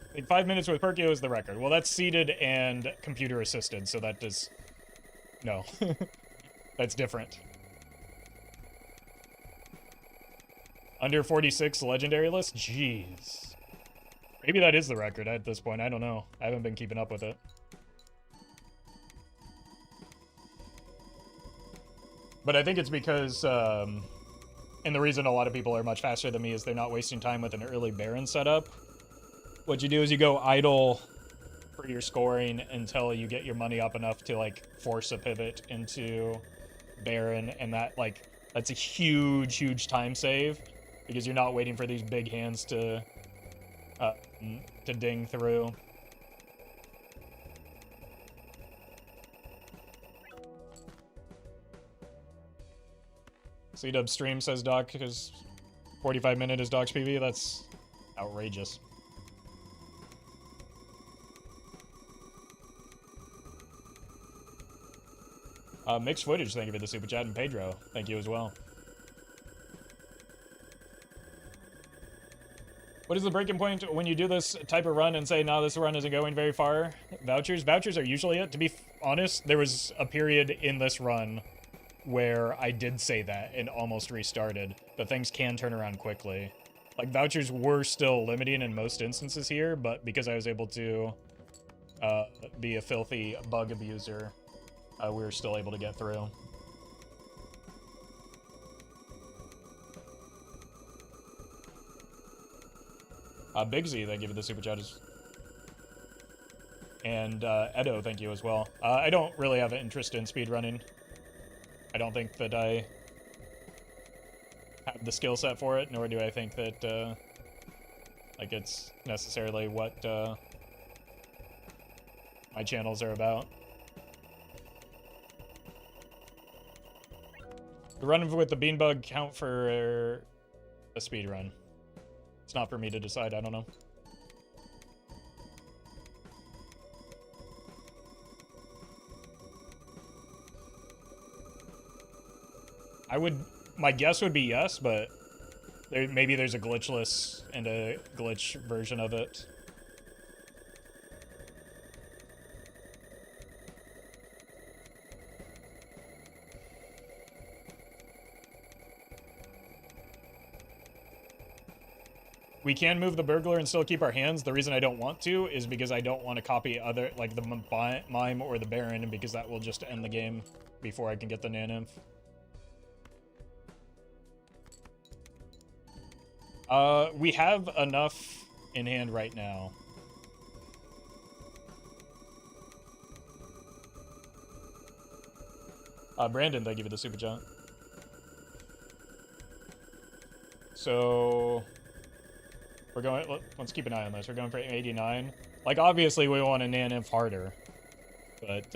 [SPEAKER 1] I think 5 minutes with Perkio is the record. Well, that's seated and computer assisted, so that does... No. That's different. Under 46 legendary list? Jeez. Maybe that is the record at this point. I don't know. I haven't been keeping up with it. But I think it's because, and the reason a lot of people are much faster than me is they're not wasting time with an early Baron setup. What you do is you go idle for your scoring until you get your money up enough to, like, force a pivot into Baron, and that, like, that's a huge time save, because you're not waiting for these big hands to ding through. C-Dub stream, says Doc, because 45 minute is Doc's PV. That's outrageous. Mixed footage, thank you for the super chat, and Pedro, thank you as well. What is the breaking point when you do this type of run and say, no, this run isn't going very far? Vouchers? Vouchers are usually it. To be honest, there was a period in this run where I did say that and almost restarted, but things can turn around quickly. Like, vouchers were still limiting in most instances here, but because I was able to be a filthy bug abuser, we were still able to get through. Big Z, thank you for the super chat. And Edo, thank you as well. I don't really have an interest in speedrunning. I don't think that I have the skill set for it, nor do I think that like it's necessarily what my channels are about. The run with the beanbug count for a speed run. It's not for me to decide, I don't know. My guess would be yes, but maybe there's a glitchless and a glitch version of it. We can move the burglar and still keep our hands. The reason I don't want to is because I don't want to copy other, like the mime or the baron, and because that will just end the game before I can get the Nanimp. We have enough in hand right now. Brandon, thank you for the super chat. So we're going, let's keep an eye on this. We're going for 89. Like, obviously we want a Nanimp harder. But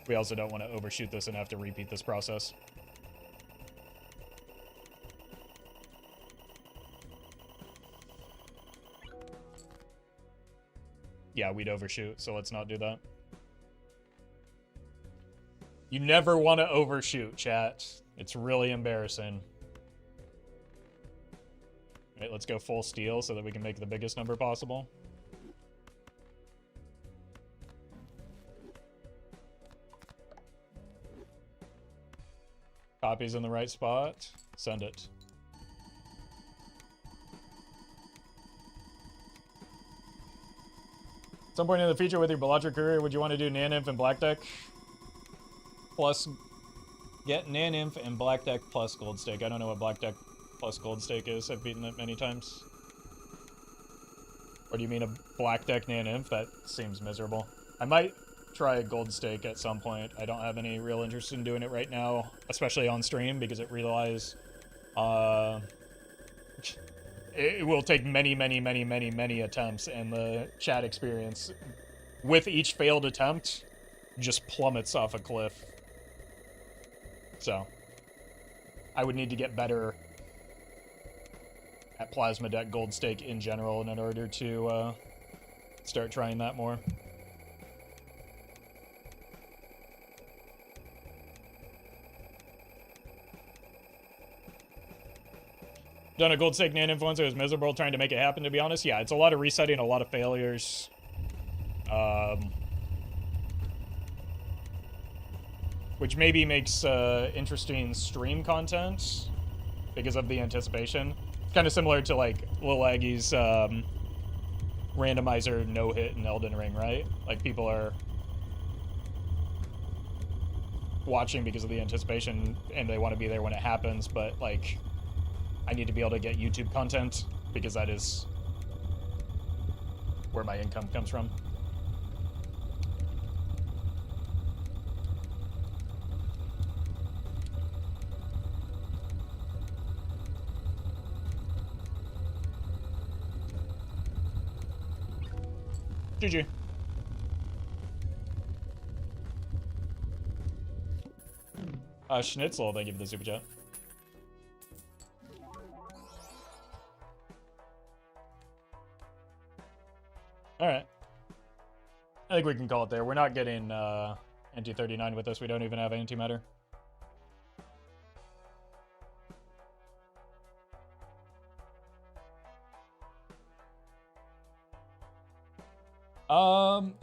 [SPEAKER 1] we also don't want to overshoot this and have to repeat this process. Yeah, we'd overshoot, so let's not do that. You never want to overshoot, chat. It's really embarrassing. All right, let's go full steal so that we can make the biggest number possible. Copy's in the right spot. Send it. At some point in the future with your Bellatrix career, would you want to do Naninf and Black Deck? Plus, get Naninf and Black Deck plus Gold Stake. I don't know what Black Deck plus Gold Stake is. I've beaten it many times. Or do you mean a Black Deck Naninf? That seems miserable. I might try a Gold Stake at some point. I don't have any real interest in doing it right now, especially on stream, because it relies... it will take many attempts, and the chat experience with each failed attempt just plummets off a cliff. So, I would need to get better at Plasma Deck Gold Stake in general in order to start trying that more. Done a Gold Stake Nan Influencer. It was miserable trying to make it happen, to be honest. Yeah, it's a lot of resetting, a lot of failures. Which maybe makes interesting stream content because of the anticipation. Kind of similar to, like, Lil Aggie's randomizer no-hit in Elden Ring, right? Like, people are watching because of the anticipation and they want to be there when it happens, but, like, I need to be able to get YouTube content because that is where my income comes from. GG. Schnitzel, thank you for the super chat. Alright. I think we can call it there. We're not getting Anti-39 with this. We don't even have Antimatter.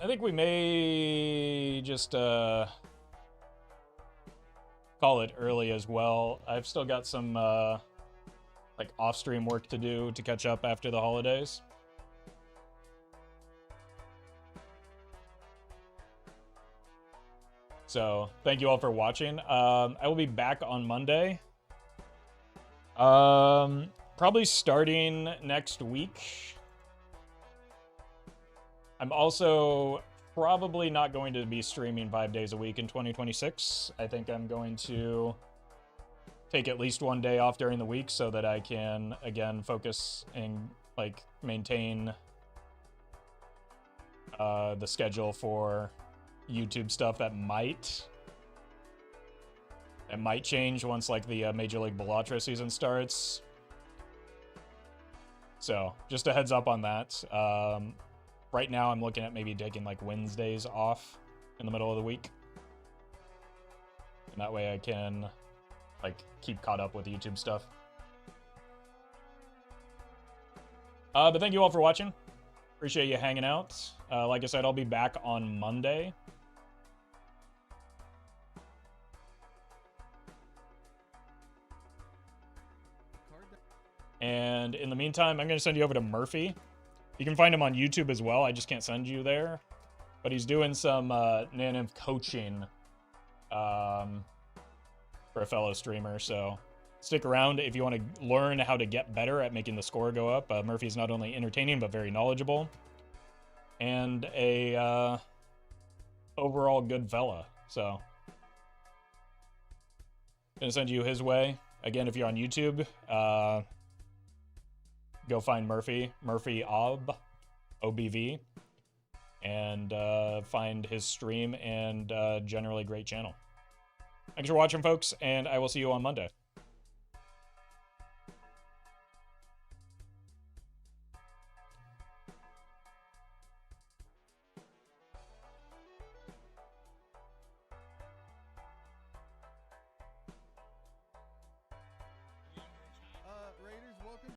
[SPEAKER 1] I think we may just call it early as well. I've still got some like off-stream work to do to catch up after the holidays. So, thank you all for watching. I will be back on Monday. Probably starting next week. I'm also probably not going to be streaming 5 days a week in 2026. I think I'm going to take at least one day off during the week so that I can, again, focus and, like, maintain the schedule for YouTube stuff that might change once, like, the Major League Bellatrix season starts. So, just a heads up on that. Right now, I'm looking at maybe taking, like, Wednesdays off in the middle of the week. And that way I can, like, keep caught up with YouTube stuff. But thank you all for watching. Appreciate you hanging out. Like I said, I'll be back on Monday. And in the meantime, I'm going to send you over to Murphy. You can find him on YouTube as well. I just can't send you there. But he's doing some Naninf coaching for a fellow streamer. So stick around if you want to learn how to get better at making the score go up. Murphy's not only entertaining, but very knowledgeable. And a overall good fella. So going to send you his way. Again, if you're on YouTube, go find Murphy OBV, and find his stream and generally great channel. Thanks for watching, folks, and I will see you on Monday.